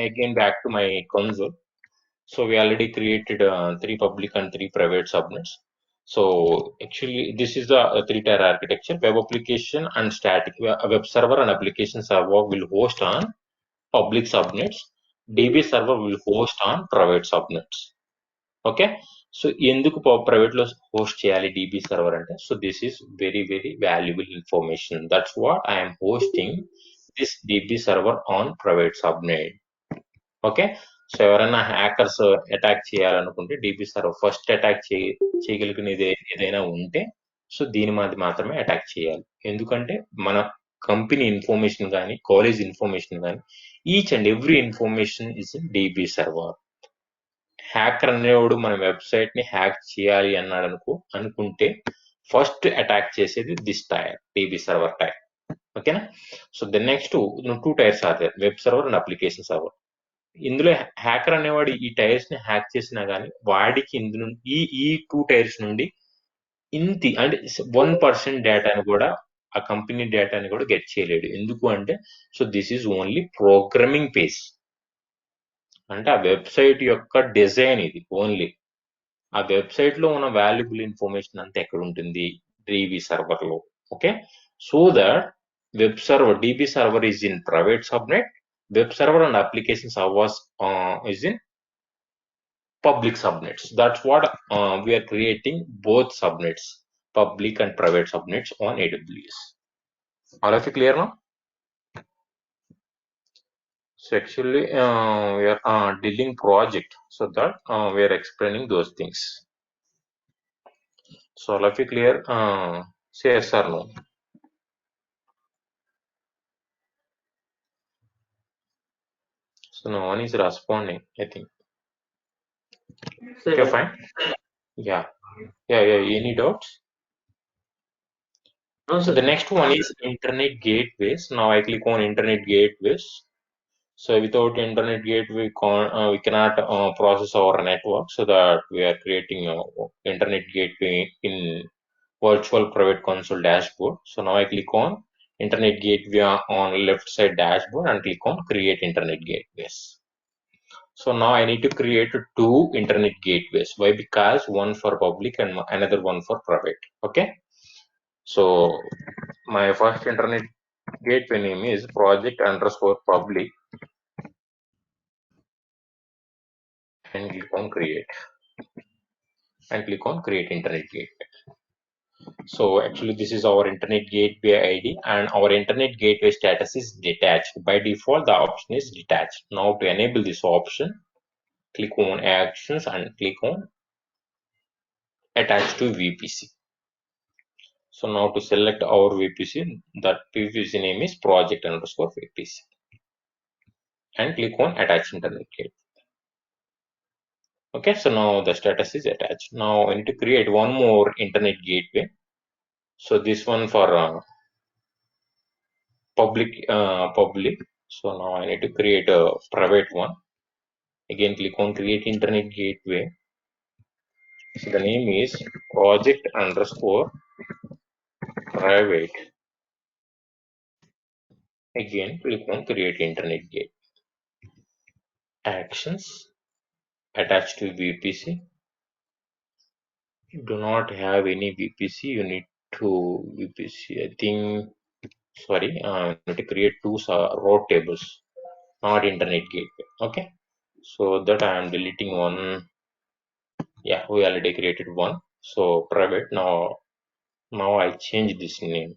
again back to my console. So we already created 3 public and 3 private subnets. So actually this is the three-tier architecture. Web application and static web server and application server will host on public subnets. DB server will host on private subnets. Okay, so ఎందుకు private లో host చేయాలి DB server అంటే, so this is very valuable information. That's what I'm hosting this DB server on private subnet. Okay, so ఎవరైనా hackers attack చేయాలనుకుంటే DB server first attack చేయగలిగినది ఏదైనా ఉంటే so దీని మీద మాత్రమే అటాక్ చేయాలి. ఎందుకంటే మన కంపెనీ ఇన్ఫర్మేషన్ కానీ, కాలేజ్ ఇన్ఫర్మేషన్ కానీ, each and every information is in DB server. Hacker అనేవాడు మన వెబ్సైట్ ని హ్యాక్ చేయాలి అనుకుంటే ఫస్ట్ అటాక్ చేసేది this tier, DB server tier. ఓకేనా, so the next 2 tiers are there, web server and application server. ఇందులో hacker అనేవాడు ఈ టైర్స్ ని హ్యాక్ చేసినా గానీ వాడికి ఇందులో ఈ 2 టైర్స్ నుండి అంటే 1% డేటాని కూడా, ఆ కంపెనీ డేటాని కూడా గెట్ చేయలేడు. ఎందుకు అంటే so this is only programming page. అంటే ఆ వెబ్సైట్ యొక్క డిజైన్ ఇది ఓన్లీ. ఆ వెబ్సైట్ లో ఉన్న వాల్యుబుల్ ఇన్ఫర్మేషన్ అంతా ఎక్కడ ఉంటుంది, DB సర్వర్ లో. Okay, so that web server DB server is in private subnet, web server and application servers is in public subnets. That's what we are creating, both subnets, public and private subnets on AWS. All of you clear now? So actually we are dealing project, so that we are explaining those things. So all of you clear? Say yes or no. So no one is responding, I think. Sir, Okay, fine. Yeah. Yeah, any doubts? No, So the sir. next one is internet gateways. Now I click on internet gateways. So without internet gateway, we cannot process our network. So that we are creating a internet gateway in virtual private console dashboard. So now I click on internet gateway on left side dashboard and click on create internet gateways. So now I need to create two internet gateways. Why? Because one for public and another one for private. Okay. So my first internet gateway name is project underscore public and click on create and click on create internet gateway. So actually this is our internet gateway ID and our internet gateway status is detached. By default the option is detached. Now to enable this option, click on actions and click on attach to VPC. So now to select our VPC, that VPC name is project underscore VPC and click on attach internet gateway. Okay, so now the status is attached. Now I need to create one more internet gateway. So this one for public. So now I need to create a private one. Again, click on create internet gateway. So the name is project underscore private. Again, click on create internet gateway. Actions attached to VPC. You do not have any VPC. You need to VPC. I think sorry. I need to create two row tables, not internet gateway. Okay. So that I am deleting one. Yeah, we already created one. So private. Now I change this name.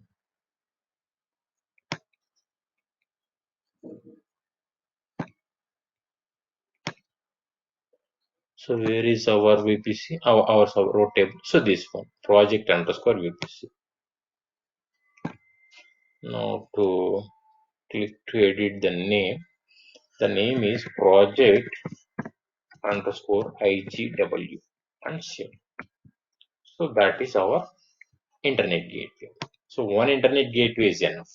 So where is our VPC? Our row table. So this one, project underscore VPC. Now to click to edit the name. The name is project underscore IGW and save. So that is our internet gateway. So one internet gateway is enough.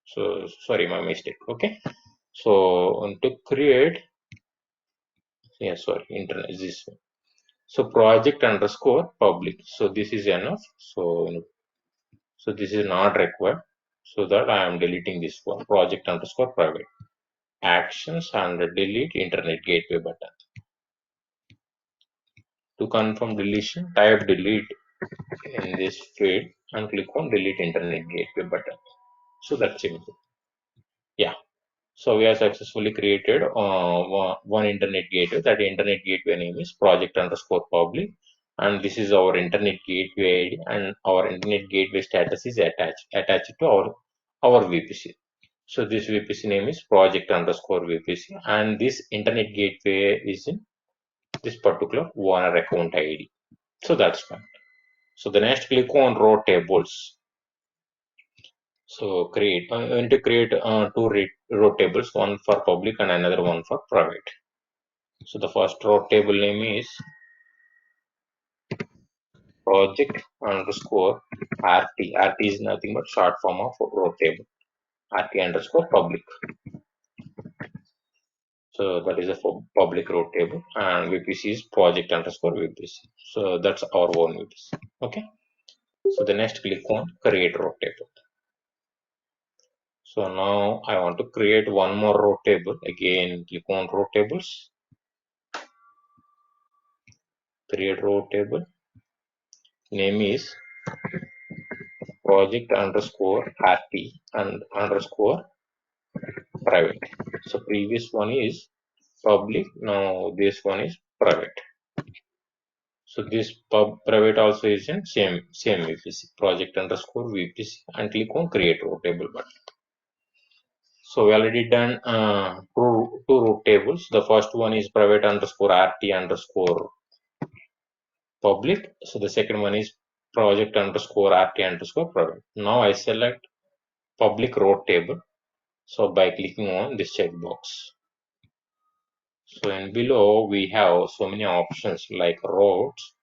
So sorry, my mistake. Okay. So to create, yeah, sorry, internet is this one. So project underscore public. So this is enough. So this is not required. So that I am deleting this one project underscore private. Actions and delete internet gateway button. To confirm deletion, type delete in this field and click on delete internet gateway button. So that's it. Yeah. So we have successfully created one internet gateway. That internet gateway name is project underscore public, and this is our internet gateway ID, and our internet gateway status is attached to our VPC. So this VPC name is project underscore VPC, and this internet gateway is in this particular owner account ID. So that's fine. So the next click on row tables. So I need to create two row tables, one for public and another one for private. So the first row table name is project underscore RT. RT is nothing but short form of row table. RT underscore public. So that is a public row table, and VPC is project underscore VPC. So that's our own VPC. Okay. So the next click on create row table. So now I want to create one more row table. Again, click on row tables, create row table. Name is project underscore RT and underscore private. So previous one is public. Now this one is private. So this private also is in same VPC, project underscore VPC, and click on create row table button. So we already done two row tables. The first one is private underscore RT underscore public. So the second one is project underscore RT underscore private. Now I select public row table. So by clicking on this checkbox. So in below we have so many options like routes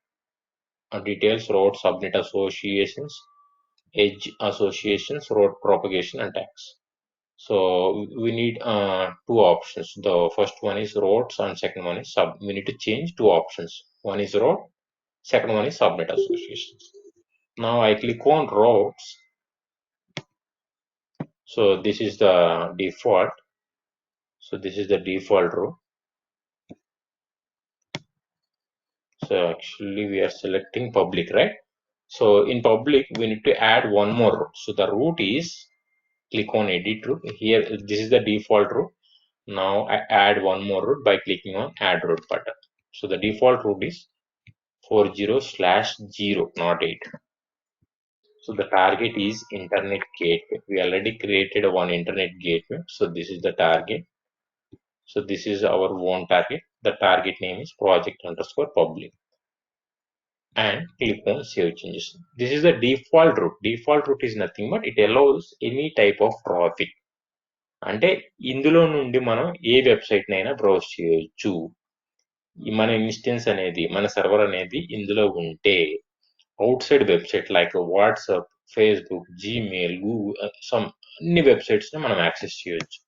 details, route subnet associations, edge associations, route propagation and tags. So we need two options. The first one is routes and second one is sub. We need to change two options. One is route, second one is subnet associations. Now I click on routes. So this is the default. So this is the default route. So actually we are selecting public, right? So in public we need to add one more route. So the route is, click on edit route. Here this is the default route. Now I add one more route by clicking on add route button. So the default route is 40/0, not 8. So the target is internet gateway. We already created one internet gateway. So this is the target. So this is our own target. The target name is project_public. And click on save changes. This is the default route. Default route is nothing but it allows any type of traffic. అంటే ఇందులో నుండి మనం ఏ website నైనా browse చేయొచ్చు. మన instance అనేది, మన server అనేది ఇందులో ఉంటే outside website like WhatsApp, Facebook, Gmail, Google, అన్ని వెబ్సైట్స్ ని మనం యాక్సెస్ చేయొచ్చు.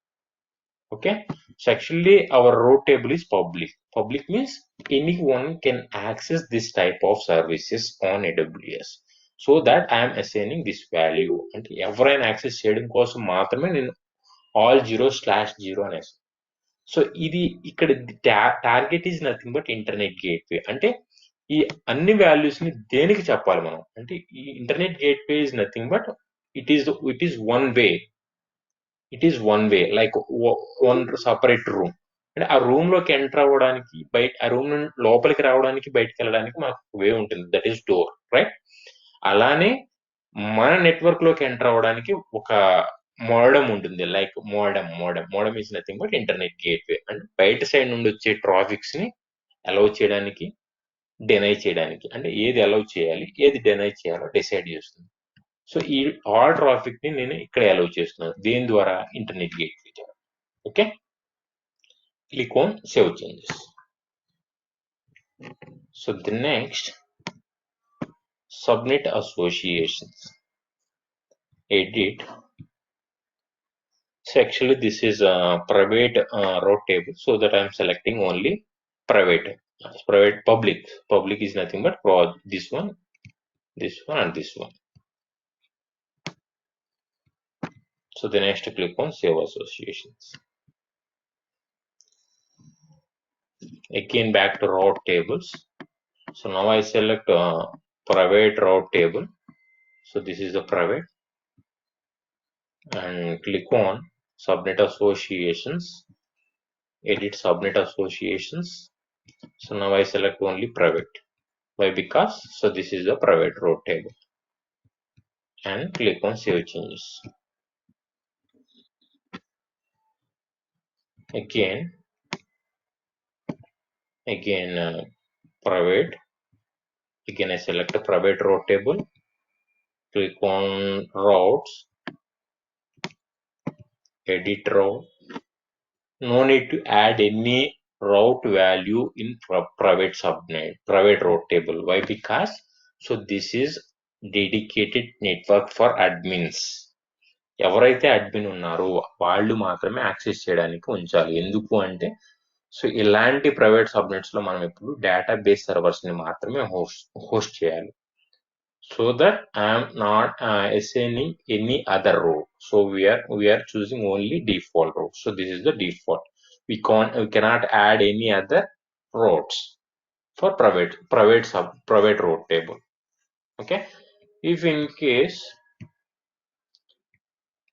Okay, so actually our route table is public. Public means anyone can access this type of services on AWS. So that I am assigning this value. And ఎవరైనా access చేయడం కోసం మాత్రమే నేను all 0/0 అనేసి. So ఇది ఇక్కడ target is nothing but internet gateway. అంటే ఈ అన్ని వాల్యూస్ ని దేనికి చెప్పాలి మనం అంటే ఈ internet gateway is nothing but it is one way like one separate room. అంటే ఆ రూమ్ లోకి ఎంటర్ అవ్వడానికి, బయట ఆ రూమ్ లోపలికి రావడానికి, బయటకు వెళ్ళడానికి మనకు వే ఉంటుంది, దట్ ఈస్ డోర్, రైట్? అలానే మన నెట్వర్క్ లోకి ఎంటర్ అవ్వడానికి ఒక మోడమ్ ఉంటుంది, like modem is nothing but internet gateway. అంటే బయట సైడ్ నుండి వచ్చే ట్రాఫిక్స్ ని అలౌ చేయడానికి, డెనై చేయడానికి, అంటే ఏది అలౌ చేయాలి, ఏది డెనై చేయాలో డిసైడ్ చేస్తుంది. సో ఈ ఆల్ ట్రాఫిక్ ని నేను ఇక్కడ అలౌ చేస్తున్నాను, దేని ద్వారా? ఇంటర్నెట్ గేట్వే ద్వారా. Okay, click on save changes. So the next, subnet associations, edit. So actually this is a private route table, so that I am selecting only private. Public is nothing but this one and this one. So the next click on save associations. Again back to route tables. So now I select private route table. So this is the private, and click on subnet associations, edit subnet associations. So now I select only private. Why? Because so this is the private route table, and click on save changes. Again private. Again I select a private route table, click on routes, edit route. No need to add any route value in private route table. Why? Because so this is dedicated network for admins. ఎవరైతే admin ఉన్నారో వాళ్ళు మాత్రమే access చేయడానికి ఉంచాలి. ఎందుకు అంటే so ఇలాంటి private subnets లో మనం ఇప్పుడు డేటాబేస్ సర్వర్స్ ని మాత్రమే హోస్ట్ చేయాలి. So that I am not assigning any other row. So we are choosing only default row. So this is the default. We cannot add any other rows for private row table. Okay. If in case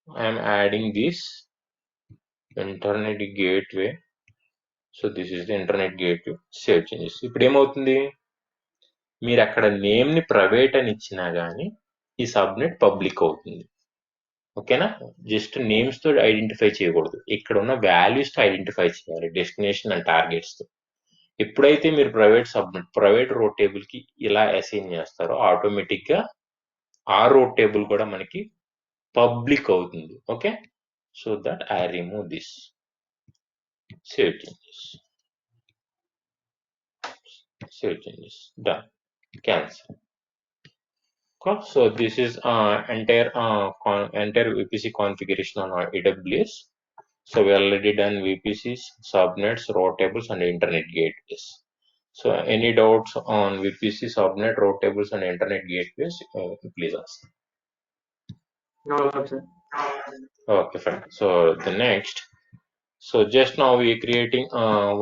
I am adding this internet gateway, so this is the internet gateway, save changes. ఇప్పుడు ఏమవుతుంది, మీరు అక్కడ name ని private అని ఇచ్చినా గానీ ఈ subnet public అవుతుంది. ఓకేనా? జస్ట్ నేమ్స్ తో ఐడెంటిఫై చేయకూడదు, ఇక్కడ ఉన్న వాల్యూస్ తో ఐడెంటిఫై చేయాలి, డెస్టినేషన్ అండ్ టార్గెట్స్ తో. ఎప్పుడైతే మీరు ప్రైవేట్ రోడ్ టేబుల్ కి ఇలా అసైన్ చేస్తారో ఆటోమేటిక్ గా ఆ రోడ్ టేబుల్ కూడా మనకి పబ్లిక్ అవుతుంది. Okay, so that I remove this, save changes, done, cancel. So this is entire VPC configuration on our AWS. So we already done VPCs, subnets, route tables, and internet gateways. So any doubts on VPC, subnet, route tables, and internet gateways? Please ask. No, sir. Okay, fine. So the next. So just now we are creating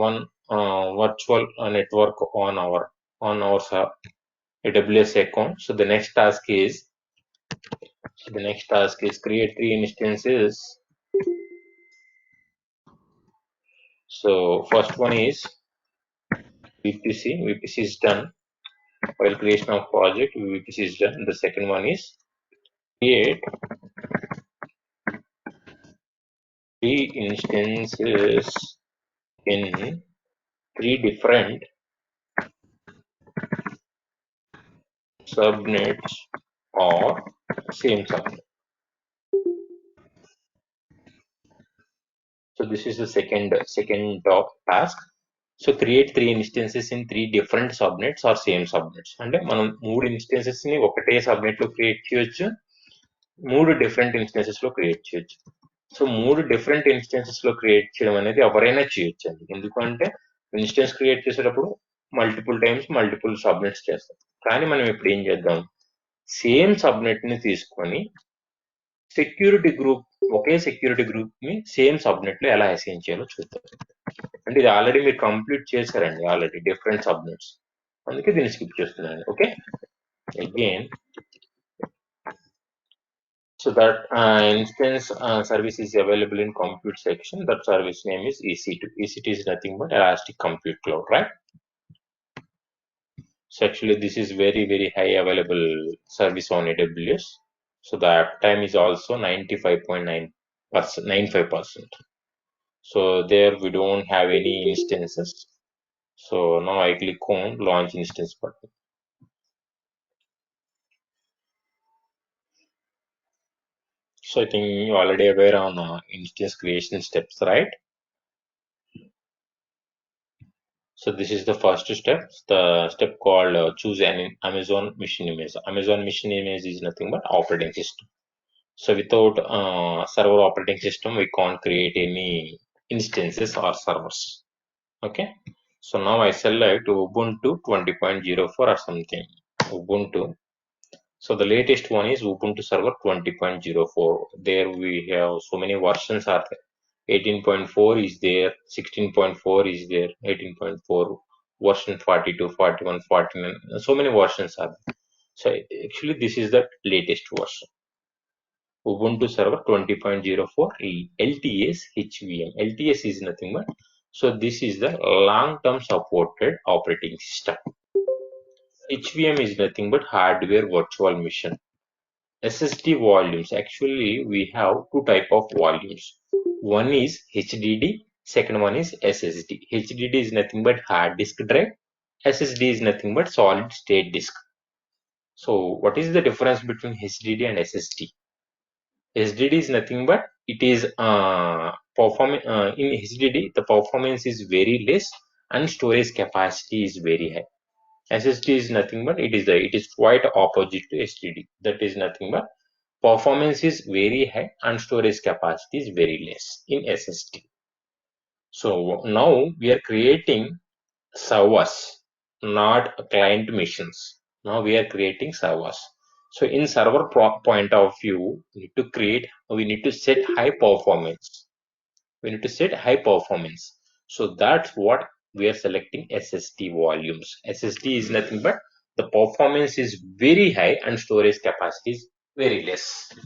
one virtual network on our AWS account. So the next task is create 3 instances. So first one is VPC. VPC is done. While creation of project, VPC is done. The second one is create 3 instances in 3 different subnets or same subnet. So this is the second task. So create 3 instances in 3 different subnets or same subnets. అంటే మనం 3 instances ని ఒకటే subnet లో create చేయొచ్చు, 3 different instances లో create చేయొచ్చు. So 3 different instances లో create చేయడం అనేది ఎవరైనా చేయొచ్చు అండి. ఎందుకంటే ఇన్స్టెన్స్ క్రియేట్ చేసేటప్పుడు మల్టిపుల్ టైమ్స్ మల్టిపుల్ సబ్నెట్స్ చేస్తాం. కానీ మనం ఇప్పుడు ఏం చేద్దాం, సేమ్ సబ్నెట్ ని తీసుకొని సెక్యూరిటీ గ్రూప్, ఒకే సెక్యూరిటీ గ్రూప్ ని సేమ్ సబ్నెట్ లో ఎలా అసైన్ చేయాలో చూద్దాం. అంటే ఇది ఆల్రెడీ మీరు కంప్లీట్ చేశారండి, ఆల్రెడీ డిఫరెంట్ సబ్నెట్స్, అందుకే దీన్ని స్కిప్ చేస్తున్నాను. Okay, again. So that instance service is available in compute section. That service name is EC2. EC2 is nothing but Elastic Compute Cloud, right? So actually this is very high available service on AWS. So the uptime is also 95.95%. So there we don't have any instances. So now I click on launch instance button. So I think you already aware on instance creation steps, right? So this is the first step, the step called choose an Amazon machine image. Amazon machine image is nothing but operating system. So without server operating system, we can't create any instances or servers. Okay. So now I select Ubuntu 20.04 or something. Ubuntu. So the latest one is Ubuntu Server 20.04. There we have so many versions are there. 18.4 is there, 16.4 is there, 18.4, version 42, 41, 49. So many versions are there. So actually this is the latest version. Ubuntu Server 20.04 LTS HVM. LTS is nothing but, so this is the long-term supported operating system. HVM is nothing but hardware virtual machine. SSD volumes, actually we have 2 type of volumes. One is HDD, second one is SSD. HDD is nothing but hard disk drive. SSD is nothing but solid state disk. So what is the difference between HDD and SSD? HDD is nothing but it is in HDD the performance is very less and storage capacity is very high. SSD is nothing but it is quite opposite to HDD. That is nothing but performance is very high and storage capacity is very less in SSD. So now we are creating servers, not client machines. Now we are creating servers. So in server point of view, we need to set high performance. So that's what we are selecting SSD volumes. SSD is nothing but the performance is very high and storage capacity is very less.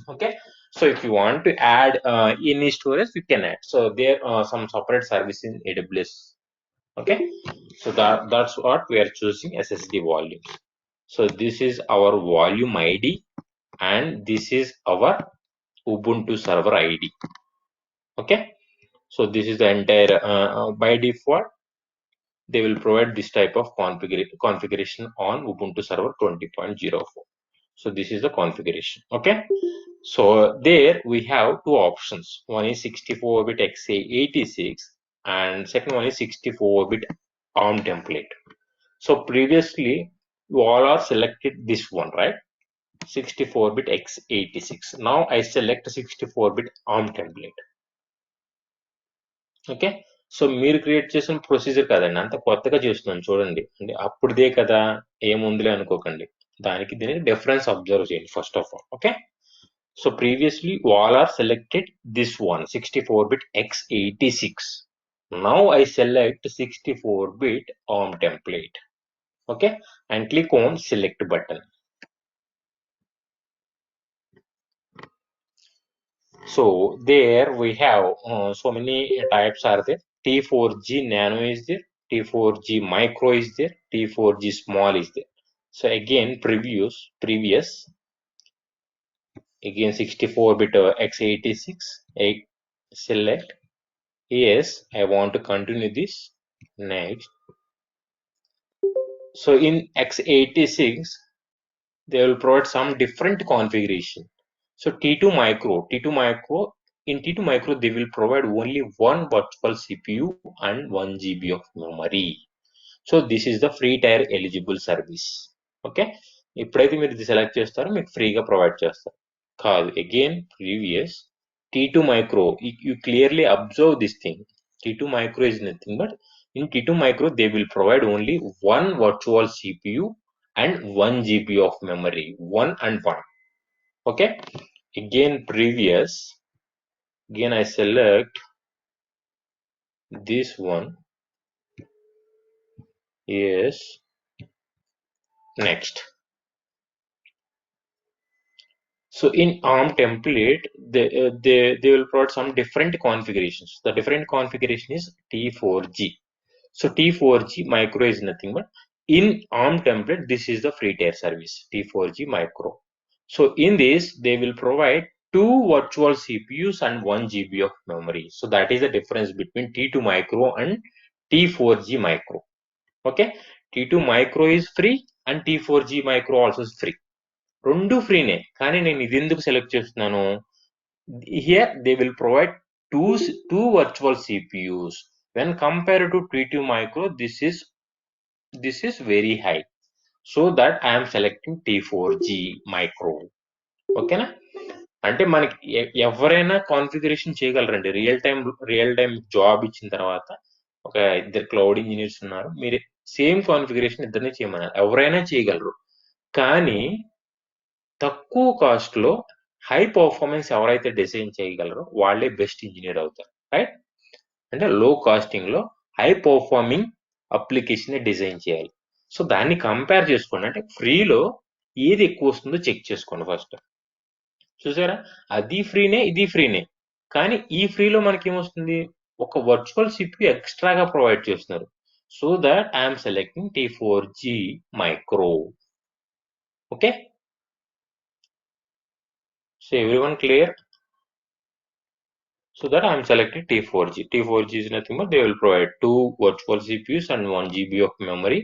Okay. So if you want to add any storage, you can add. So there are some separate service in AWS. Okay. So that's what we are choosing, SSD volumes. So this is our volume ID and this is our Ubuntu server ID. Okay. So this is the entire by default they will provide this type of configuration on Ubuntu server 20.04. So this is the configuration. Okay. So there we have 2 options. One is 64-bit x86 and second one is 64-bit ARM template. So previously you all are selected this one, right? 64-bit x86. Now I select 64-bit ARM template. Okay, so మీరు create చేసిన procedure కదండి, అంత కొత్తగా చేస్తున్నాను చూడండి. అంటే అప్పుడుదే కదా ఏముందిలే అనుకోకండి, దీనికి డిఫరెన్స్ అబ్జర్వ్ చేయండి first of all. Okay, so previously all are selected this one 64-bit x86. Now I select 64-bit ARM template. Okay, and click on select button. So there we have so many types are there. T4G nano is there, T4G micro is there, T4G small is there. So again previous again 64-bit x86, I select yes, I want to continue this. Next, so in x86 they will provide some different configuration. So T2 micro in T2 micro they will provide only one virtual CPU and 1 GB of memory. So this is the free tier eligible service. Okay, ఎప్పుడైతే మీరు ఇది select చేస్తారో మీకు ఫ్రీగా provide చేస్తారు. కాదు, again previous T2 micro, you clearly observe this thing. T2 micro is nothing but in T2 micro they will provide only one virtual CPU and 1 GB of memory, 1 and 1. Okay, again previous, again I select this one. Yes, next. So in ARM template they will provide some different configurations. The different configuration is T4G. So T4G micro is nothing but in ARM template this is the free tier service, T4G micro. So in this they will provide two virtual CPUs and 1 GB of memory. So that is the difference between T2 micro and T4G micro. Okay, T2 micro is free and T4G micro also is free. రెండు ఫ్రీనే, కానీ నేను ఇది ఎందుకు select చేస్తున్నాను, here they will provide two virtual CPUs. When compared to T2 micro this is very high, so that I am selecting T4G micro. ఓకేనా, అంటే మనకి ఎవరైనా కాన్ఫిగరేషన్ చేయగలరండి. రియల్ టైం జాబ్ ఇచ్చిన తర్వాత ఒక ఇద్దరు క్లౌడ్ ఇంజనీర్స్ ఉన్నారు, మీరు సేమ్ కాన్ఫిగరేషన్ ఇద్దరిని చేయమన్నారు, ఎవరైనా చేయగలరు. కానీ తక్కువ కాస్ట్ లో హై పర్ఫార్మెన్స్ ఎవరైతే డిజైన్ చేయగలరో వాళ్ళే బెస్ట్ ఇంజనీర్ అవుతారు, రైట్? అంటే లో కాస్టింగ్ లో హై పర్ఫార్మింగ్ అప్లికేషన్ డిజైన్ చేయాలి. సో దాన్ని కంపేర్ చేసుకోండి, అంటే ఫ్రీలో ఏది ఎక్కువ వస్తుందో చెక్ చేసుకోండి ఫస్ట్. చూసారా, అది ఫ్రీనే ఇది ఫ్రీనే, కానీ ఈ ఫ్రీలో మనకి ఏమొస్తుంది, ఒక వర్చువల్ సిపియు ఎక్స్ట్రాగా ప్రొవైడ్ చేస్తున్నారు. So that I'm selecting T4G micro. Okay, so everyone clear? So that I am selecting T4G. T4G is nothing but they will provide two virtual CPUs and 1 GB of memory.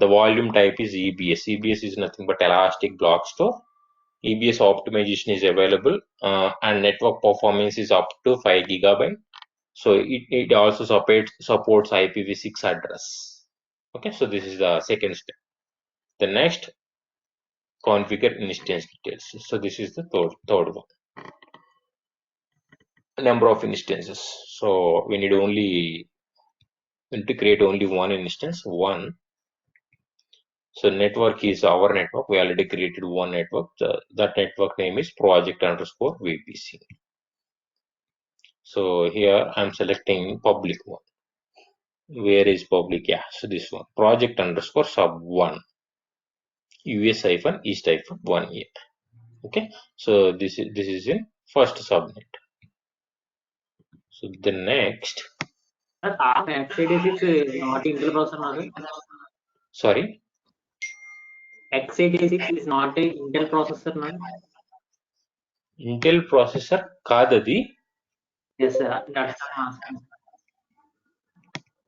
The volume type is EBS. EBS is nothing but Elastic Block Store. EBS optimization is available and network performance is up to 5 GB. So it also supports IPv6 address. Okay, so this is the second step. The next, configure instance details. So this is the third one. Number of instances. So we need to create only one instance, one. So network is our network. We already created one network. That network name is project_VPC. So here I'm selecting public one. Where is public? Yeah, so this one, project_sub1 US-east-1 here. Okay, so this is in first subnet. So the next, x86 is not Intel processor now, sir. sorry, x86 is not a Intel processor now. Intel processor కాదది. Yes sir, that's what I'm asking.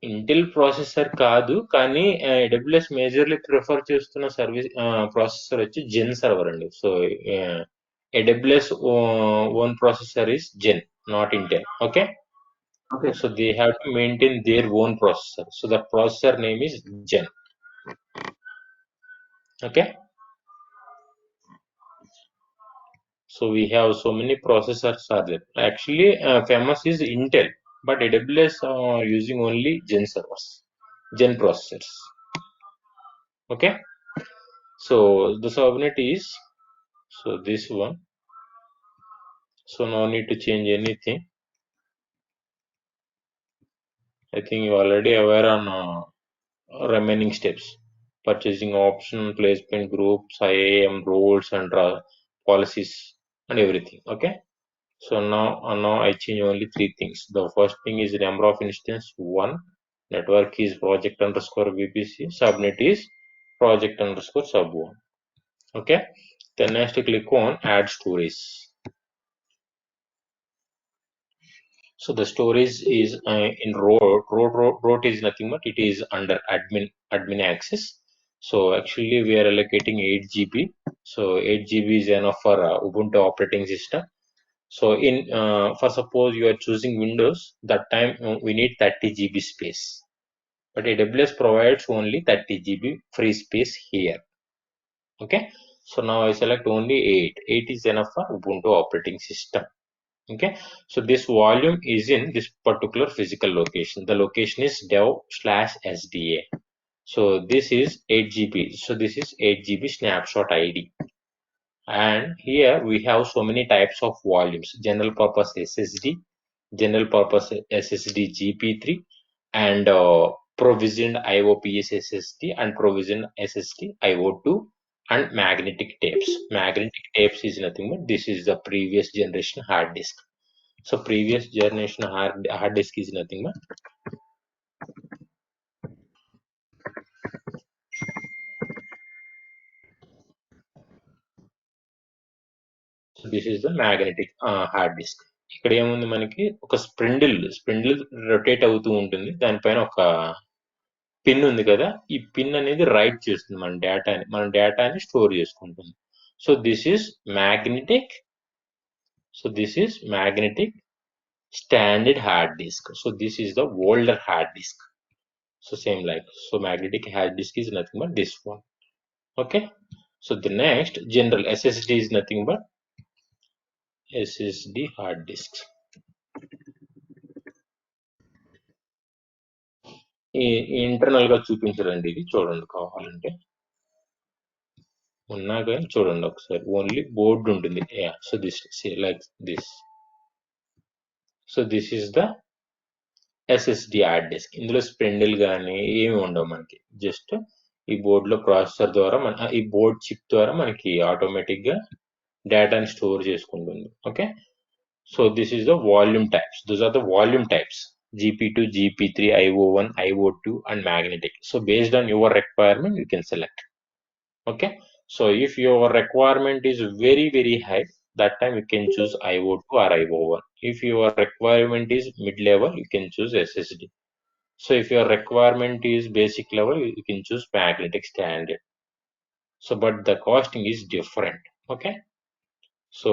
Intel processor కాదు, కానీ AWS majorly prefer చేస్తున్న service processor వచ్చి Zen server అండి. So AWS own processor is Zen, not Intel. Okay, Okay. so they have to maintain their own processor. So the processor name is Gen. Okay. So we have so many processors are there. Actually, famous is Intel, but AWS are using only Gen servers, Gen processors. Okay. So the subnet is this one. So no need to change anything. I think you already aware on remaining steps: purchasing option, placement groups, IAM roles and policies and everything. Okay. So now I change only three things. The first thing is number of instance 1, network is project underscore VPC, subnet is project underscore sub1. Okay. Then next click on add stories. So the storage is in row is nothing but it is under admin access. So actually we are allocating 8 GB. So 8 GB is enough for Ubuntu operating system. So in for suppose you are choosing Windows, that time we need 30 GB space. But AWS provides only 30 GB free space here. Okay. So now I select only 8. 8 is enough for Ubuntu operating system. Okay, so this volume is in this particular physical location. The location is dev/sda. So this is 8 GB. So this is 8 GB snapshot ID. And here we have so many types of volumes: general purpose SSD, general purpose SSD GP3, and provisioned IOPS SSD and provisioned SSD IO2, and magnetic tapes. Magnetic tapes is nothing but this is the previous generation hard disk. So previous generation hard disk is nothing but so this is the magnetic hard disk. ఇక్కడ ఏముంది మనకి ఒక స్ప్రిండిల్ rotate అవుతూ ఉంటుంది. దానిపైన ఒక pin ఉంది కదా, ఈ పిన్ అనేది రైట్ చేస్తుంది మన డేటాని స్టోర్ చేసుకుంటుంది. So this is magnetic standard hard disk. So this is the older hard disk. So same like, so magnetic hard disk is nothing but this one. Okay. So the next general SSD is nothing but SSD hard disks. Internal గా చూపించరండి, ఇది చూడండి కావాలంటే. ఉన్నా కానీ చూడండి ఒకసారి, only board ఉంటుంది. So this like this. So this is the SSD hard disk. ఇందులో స్పెండిల్ కానీ ఏమి ఉండవు మనకి. జస్ట్ ఈ బోర్డులో ప్రాసెసర్ ద్వారా ఈ బోర్డ్ చిప్ ద్వారా మనకి ఆటోమేటిక్ గా డేటాని స్టోర్ చేసుకుంటుంది. Okay. So this is the volume types. Those are the volume types: GP2, GP3, IO1, IO2, and magnetic. So based on your requirement, you can select. Okay. So if your requirement is very, very high, that time you can choose IO2 or IO1. If your requirement is mid-level, you can choose SSD. So if your requirement is basic level, you can choose magnetic standard. So, but the costing is different. Okay. So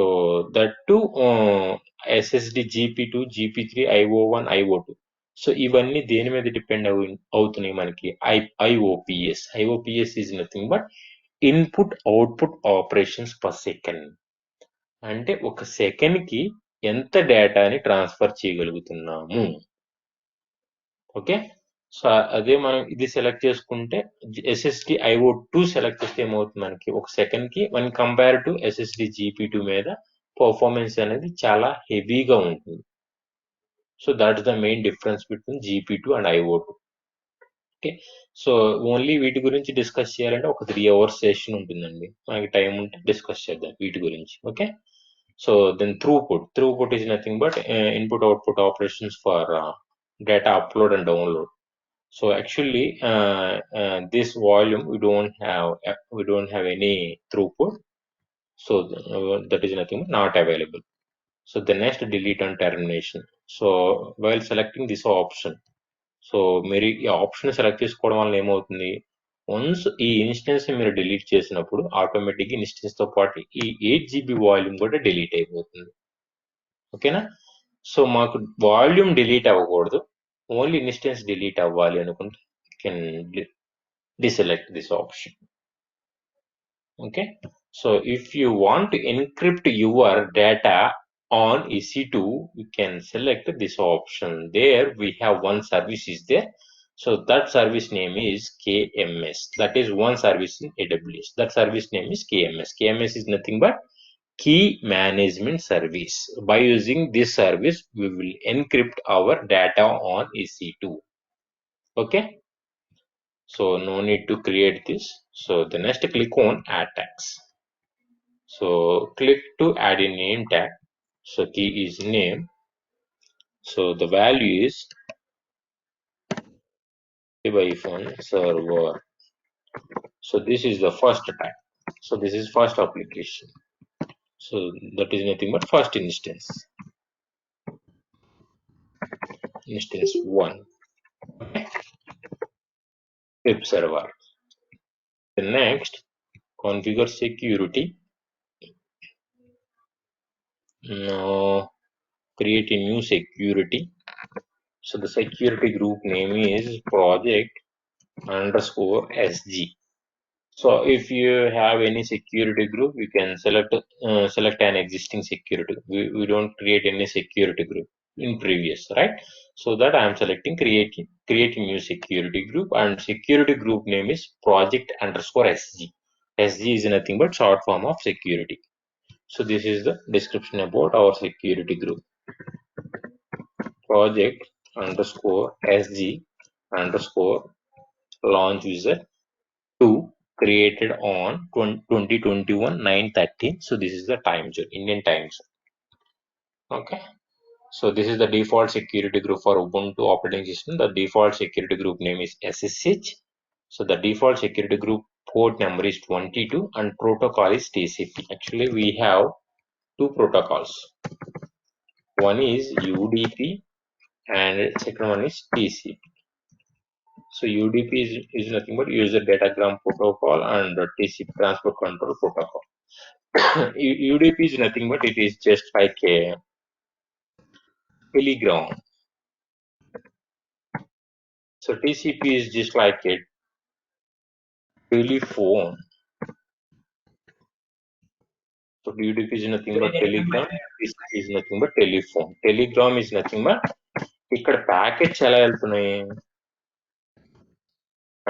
that too SSD GP2, GP3, IO1, IO2. So ఇవన్నీ దేని మీద depend అవుతున్నాయి మనకి? IOPS. IOPS is nothing but input output operations per second. అంటే ఒక second కి ఎంత డేటాని ట్రాన్స్ఫర్ చేయగలుగుతున్నాము. ఓకే. సో అదే మనం ఇది సెలెక్ట్ చేసుకుంటే SSD IO2 సెలెక్ట్ చేస్తే ఏమవుతుంది మనకి, ఒక సెకండ్ కి one compare to SSD GP2 మీద పర్ఫార్మెన్స్ అనేది చాలా హెవీగా ఉంటుంది. So that is the main difference between GP2 and IO2. Okay. So only వీటి గురించి డిస్కస్ చేయాలంటే ఒక 3 hours సెషన్ ఉంటుందండి. మనకి టైం ఉంటే డిస్కస్ చేద్దాం వీటి గురించి. Okay. So then throughput is nothing but input output operations for data upload and download. So actually this volume we don't have any throughput. So that is nothing but not available. So the next, delete and termination. So while selecting this option, so మీరు ఈ option select చేసుకోవడం వల్ల ఏమవుతుంది, once ఈ instance మీరు delete చేసినప్పుడు automatic instance తో పాటు ఈ 8 GB వాల్యూమ్ కూడా డిలీట్ అయిపోతుంది. ఓకేనా. సో మాకు వాల్యూమ్ డిలీట్ అవ్వకూడదు, ఓన్లీ ఇన్స్టెన్స్ డిలీట్ అవ్వాలి అనుకుంటే can deselect this option. Okay. So if you want to encrypt your data on EC2, you can select this option. There we have one service is there. So that service name is KMS. That is one service in AWS. That service name is KMS. KMS is nothing but key management service. By using this service, we will encrypt our data on EC2. Okay. So no need to create this. So the next click on add tags. So click to add a name tag. So key is name. So the value is phone server. So this is the first tag. So this is first application. So that is nothing but first instance. Instance 1. Web server. The next, configure security. Now create a new security. So the security group name is project underscore SG. So if you have any security group, you can select an existing security. We don't create any security group in previous, right? So that I am selecting creating new security group, and security group name is project underscore SG. SG is nothing but short form of security. So this is the description about our security group. Project underscore SG underscore launch user 2 created on 2021 9/13. So this is the time zone, Indian time zone. Okay. So this is the default security group for Ubuntu operating system. The default security group name is SSH. So the default security group port number is 22 and protocol is TCP. Actually, we have two protocols. One is UDP and second one is TCP. So UDP is nothing but user datagram protocol and TCP transport control protocol. UDP is nothing but it is just like a telegram. So TCP is just like a telephone. So UDP is nothing but telegram. TCP is nothing but telephone. Telegram is nothing but ఇక్కడ packets ఎలా వెళ్తున్నాయి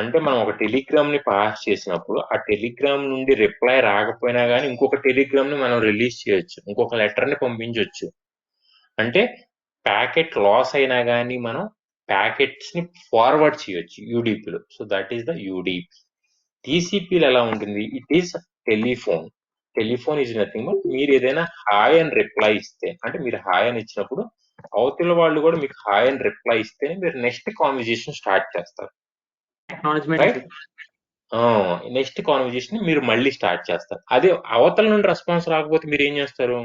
అంటే మనం ఒక Telegram ని pass చేసినప్పుడు ఆ Telegram నుండి రిప్లై రాకపోయినా కానీ ఇంకొక టెలిగ్రామ్ ని మనం రిలీజ్ చేయొచ్చు, ఇంకొక లెటర్ ని పంపించవచ్చు. అంటే ప్యాకెట్ లాస్ అయినా కానీ మనం ప్యాకెట్స్ ని ఫార్వర్డ్ చేయొచ్చు యూడిపిలో. So that is the UDP. టీసీపీలో ఎలా ఉంటుంది? It is telephone. Telephone is nothing but మీరు ఏదైనా హాయ్ అని రిప్లై ఇస్తే, అంటే మీరు హాయ్ అని ఇచ్చినప్పుడు అవతల వాళ్ళు కూడా మీకు హాయ్ అని రిప్లై ఇస్తేనే మీరు నెక్స్ట్ కాన్వర్జేషన్ స్టార్ట్ చేస్తారు. రైట్? నెక్స్ట్ కాన్వర్జేషన్ మీరు మళ్ళీ స్టార్ట్ చేస్తారు. అదే అవతల నుండి రెస్పాన్స్ రాకపోతే మీరు ఏం చేస్తారు?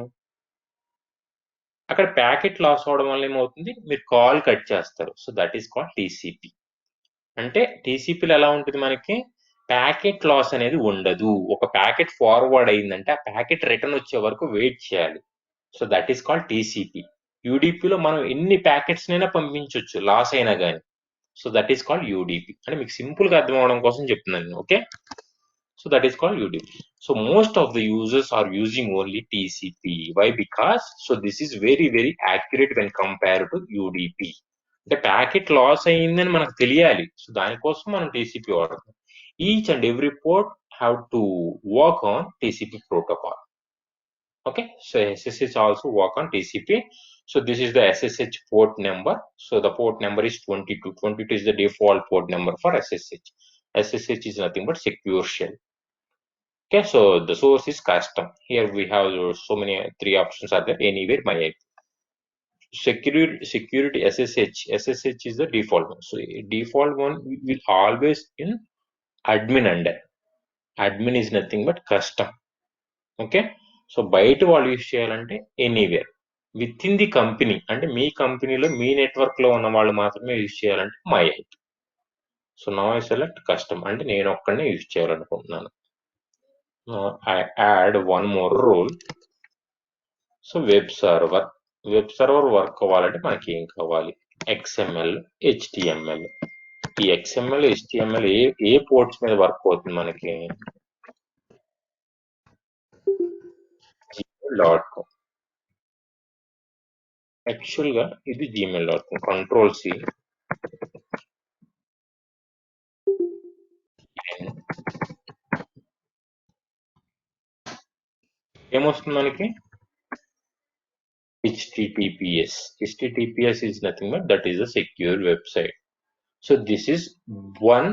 అక్కడ ప్యాకెట్ లాస్ అవడం వల్ల ఏమవుతుంది? మీరు కాల్ కట్ చేస్తారు. So that is called TCP. అంటే టీసీపీలో ఎలా ఉంటుంది? మనకి ప్యాకెట్ లాస్ అనేది ఉండదు. ఒక ప్యాకెట్ ఫార్వర్డ్ అయిందంటే ఆ ప్యాకెట్ రిటర్న్ వచ్చే వరకు వెయిట్ చేయాలి. So that is called TCP. యూడిపిలో మనం ఎన్ని ప్యాకెట్స్ అయినా పంపించవచ్చు లాస్ అయినా కానీ. So that is called UDP. అంటే మీకు సింపుల్ గా అర్థం అవడం కోసం చెప్తున్నాను. Okay. So that is called UDP. So most of the users are using only TCP. Why? Because so this is very accurate when compared to UDP. The packet loss అయిందని మనకు తెలియాలి. సో దానికోసం మనం TCP వాడతాం. Each and every port have to work on TCP protocol. Okay, so SSH also work on TCP. So this is the SSH port number. So the port number is 22. 22 is the default port number for SSH. SSH is nothing but secure shell. Okay, so the source is custom. Here we have so many three options are there. Anywhere my IP. Security SSH is the default one. So default one will always in admin under. Admin is nothing but custom. Okay, so బయట వాళ్ళు use చేయాలంటే anywhere with in the company, అంటే మీ కంపెనీలో మీ network లో ఉన్న వాళ్ళు మాత్రమే use చేయాలంటే my IP. So now I select custom, అంటే నేను ఒక్కడనే యూజ్ చేయాలనుకుంటున్నాను. I add one more role. So web server work అవ్వాలంటే మనకి ఏం కావాలి? XML, HTML. ఈ XML, HTML ఏ పోర్ట్స్ మీద వర్క్ అవుతుంది మనకి? gmail.com. యాక్చువల్గా ఇది gmail.com. కంట్రోల్ C ఏమొస్తుంది మనకి HTTPS. HTTPS is nothing but that is a secure website. So this is one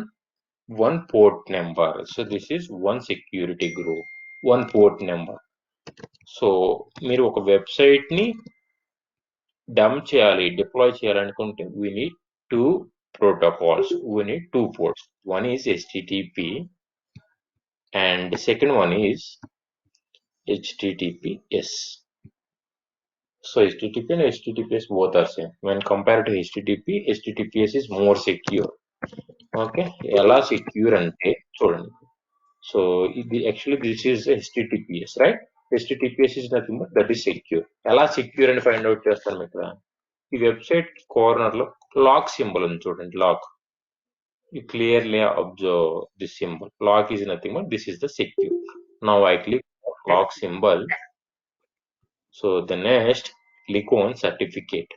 port number. So this is one security group, one port number. So మీరు ఒక website ని dump చేయాలి, deploy చేయాలనుకుంటే we need two protocols, we need two ports. One is HTTP and the second one is HTTPS. So HTTP and HTTPS both are same. When compared to HTTP, HTTPS is more secure. Okay, ఎలా secure అంటే చూడండి. So actually this is HTTPS, right? HTTPS is nothing but that is secure. ఎలా secure అని find out చేస్తాను ఇక్కడ. ఈ website corner లో lock symbol ఉంది చూడండి, lock. You clearly observe this symbol. Lock is nothing but this is the secure. Now I click on lock symbol. So the next click on certificate.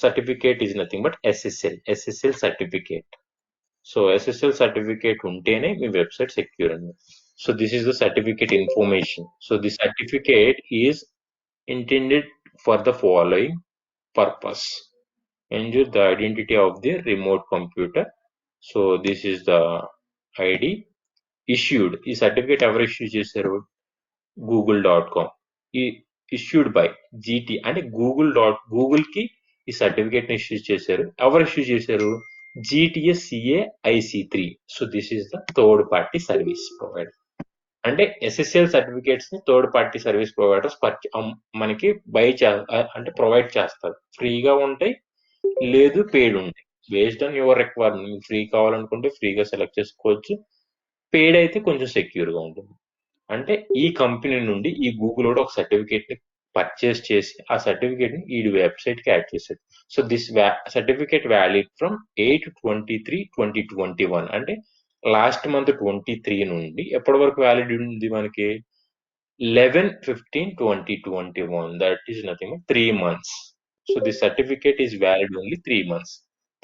Certificate is nothing but SSL certificate. So SSL certificate ఉంటేనే మీ website secure అండి. So this is the certificate information. So the certificate is intended for the following purpose. Ensure the identity of the remote computer. So this is the ID issued. ఈ certificate ఎవరు issue చేశారు? google.com. issued by GT అంటే Google కి ఈ certificate ని issue చేశారు. ఎవరు issue చేశారు? GTSCAIC3. So this is the third party service provider. అంటే SSL సర్టిఫికేట్స్ ని థర్డ్ పార్టీ సర్వీస్ ప్రొవైడర్స్ మనకి అంటే ప్రొవైడ్ చేస్తారు. ఫ్రీగా ఉంటాయి, లేదు పెయిడ్ ఉంటాయి. Based on your requirement. మీకు ఫ్రీ కావాలనుకుంటే ఫ్రీగా సెలెక్ట్ చేసుకోవచ్చు, పెయిడ్ అయితే కొంచెం సెక్యూర్ గా ఉంటుంది. అంటే ఈ కంపెనీ నుండి ఈ గూగుల్ కూడా ఒక సర్టిఫికేట్ ని పర్చేస్ చేసి ఆ సర్టిఫికేట్ ని ఈ వెబ్సైట్ కి యాడ్ చేశాడు. So this certificate valid from 8/23/2021. అంటే లాస్ట్ మంత్ 23 నుండి ఎప్పటి వరకు వ్యాలిడ్ ఉంది మనకి? 11/15/2021. That is nothing 3 months. So this certificate is valid only 3 months.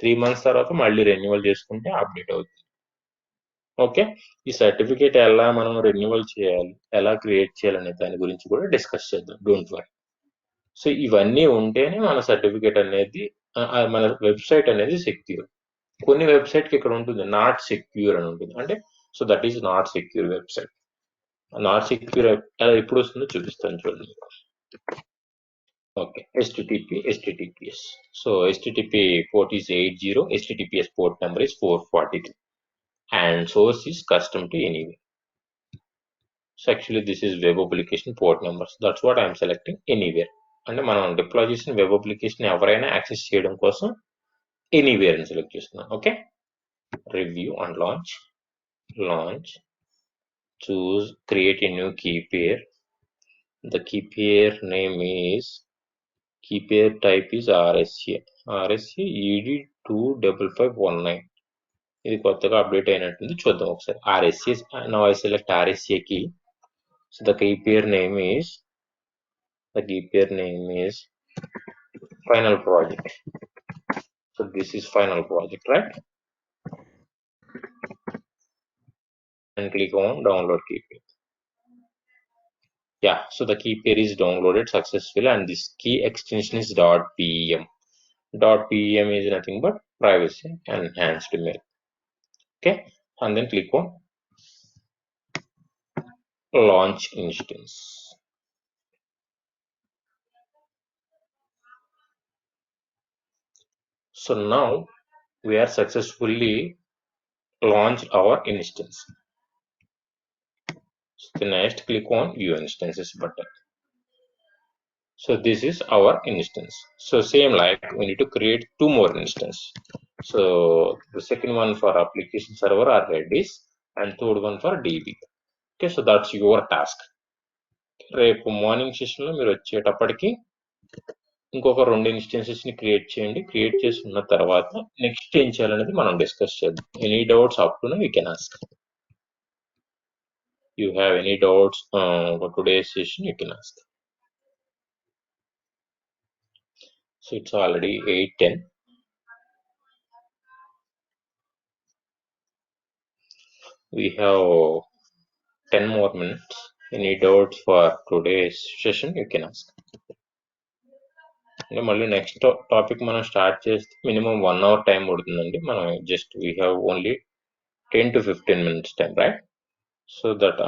3 months తర్వాత మళ్ళీ రెన్యువల్ చేసుకుంటే అప్డేట్ అవుతుంది. ఓకే, ఈ సర్టిఫికేట్ ఎలా మనం రెన్యువల్ చేయాలి, ఎలా క్రియేట్ చేయాలనే దాని గురించి కూడా డిస్కస్ చేద్దాం. Don't worry. సో ఇవన్నీ ఉంటేనే మన సర్టిఫికేట్ అనేది, మన వెబ్సైట్ అనేది సెక్యూర్. కొన్ని వెబ్సైట్ కి ఇక్కడ ఉంటుంది నాట్ సెక్యూర్ అని ఉంటుంది. అంటే so that is not secure website. Not secure ఎప్పుడు వస్తుందో చూపిస్తాను చూడండి. Okay, HTTPS. So HTTP port is 80, HTTPS port number is 443 and source is custom to anywhere. So actually this is web application port numbers. That's what I am selecting anywhere. అంటే మనం deploy చేసిన web application ఎవరైనా access చేయడం కోసం anywhere అని select చేస్తున్నాం. Okay, review and launch. choose create a new key pair. The key pair name is, key pair type is RSA ED25519. ఇది కొత్తగా అప్డేట్ అయినట్టుంది, చూద్దాం ఒకసారి. RSA. Now I select RSA key. So the key pair name is final project. So this is final project, right? And click on download key pair. Yeah, so the key pair is downloaded successfully and this key extension is .pem. .pem is nothing but privacy enhanced mail. Okay, and then click on launch instance. So now we are successfully launched our instance. So the next click on view instances button. So this is our instance. So same like we need to create 2 more instances. So the second one for application server or Redis and third one for DB. Okay, so that's your task. రేపు morning session లో మీరు వచ్చేటప్పటికి ఇంకొక 2 instances ని create చేయండి. Create చేసుకున్న తర్వాత next ఏం చేయాలనేది మనం డిస్కస్ చేద్దాం. Any doubts up to now you can ask. You have any doubts for today's session, you can ask. So it's already 8:10. We have 10 more minutes. Any doubts for today's session? You can ask. అంటే మళ్ళీ next topic మనం start చేస్తే minimum 1 hour time పడుతుందండి. మనం just we have only 10 to 15 minutes time, right? So that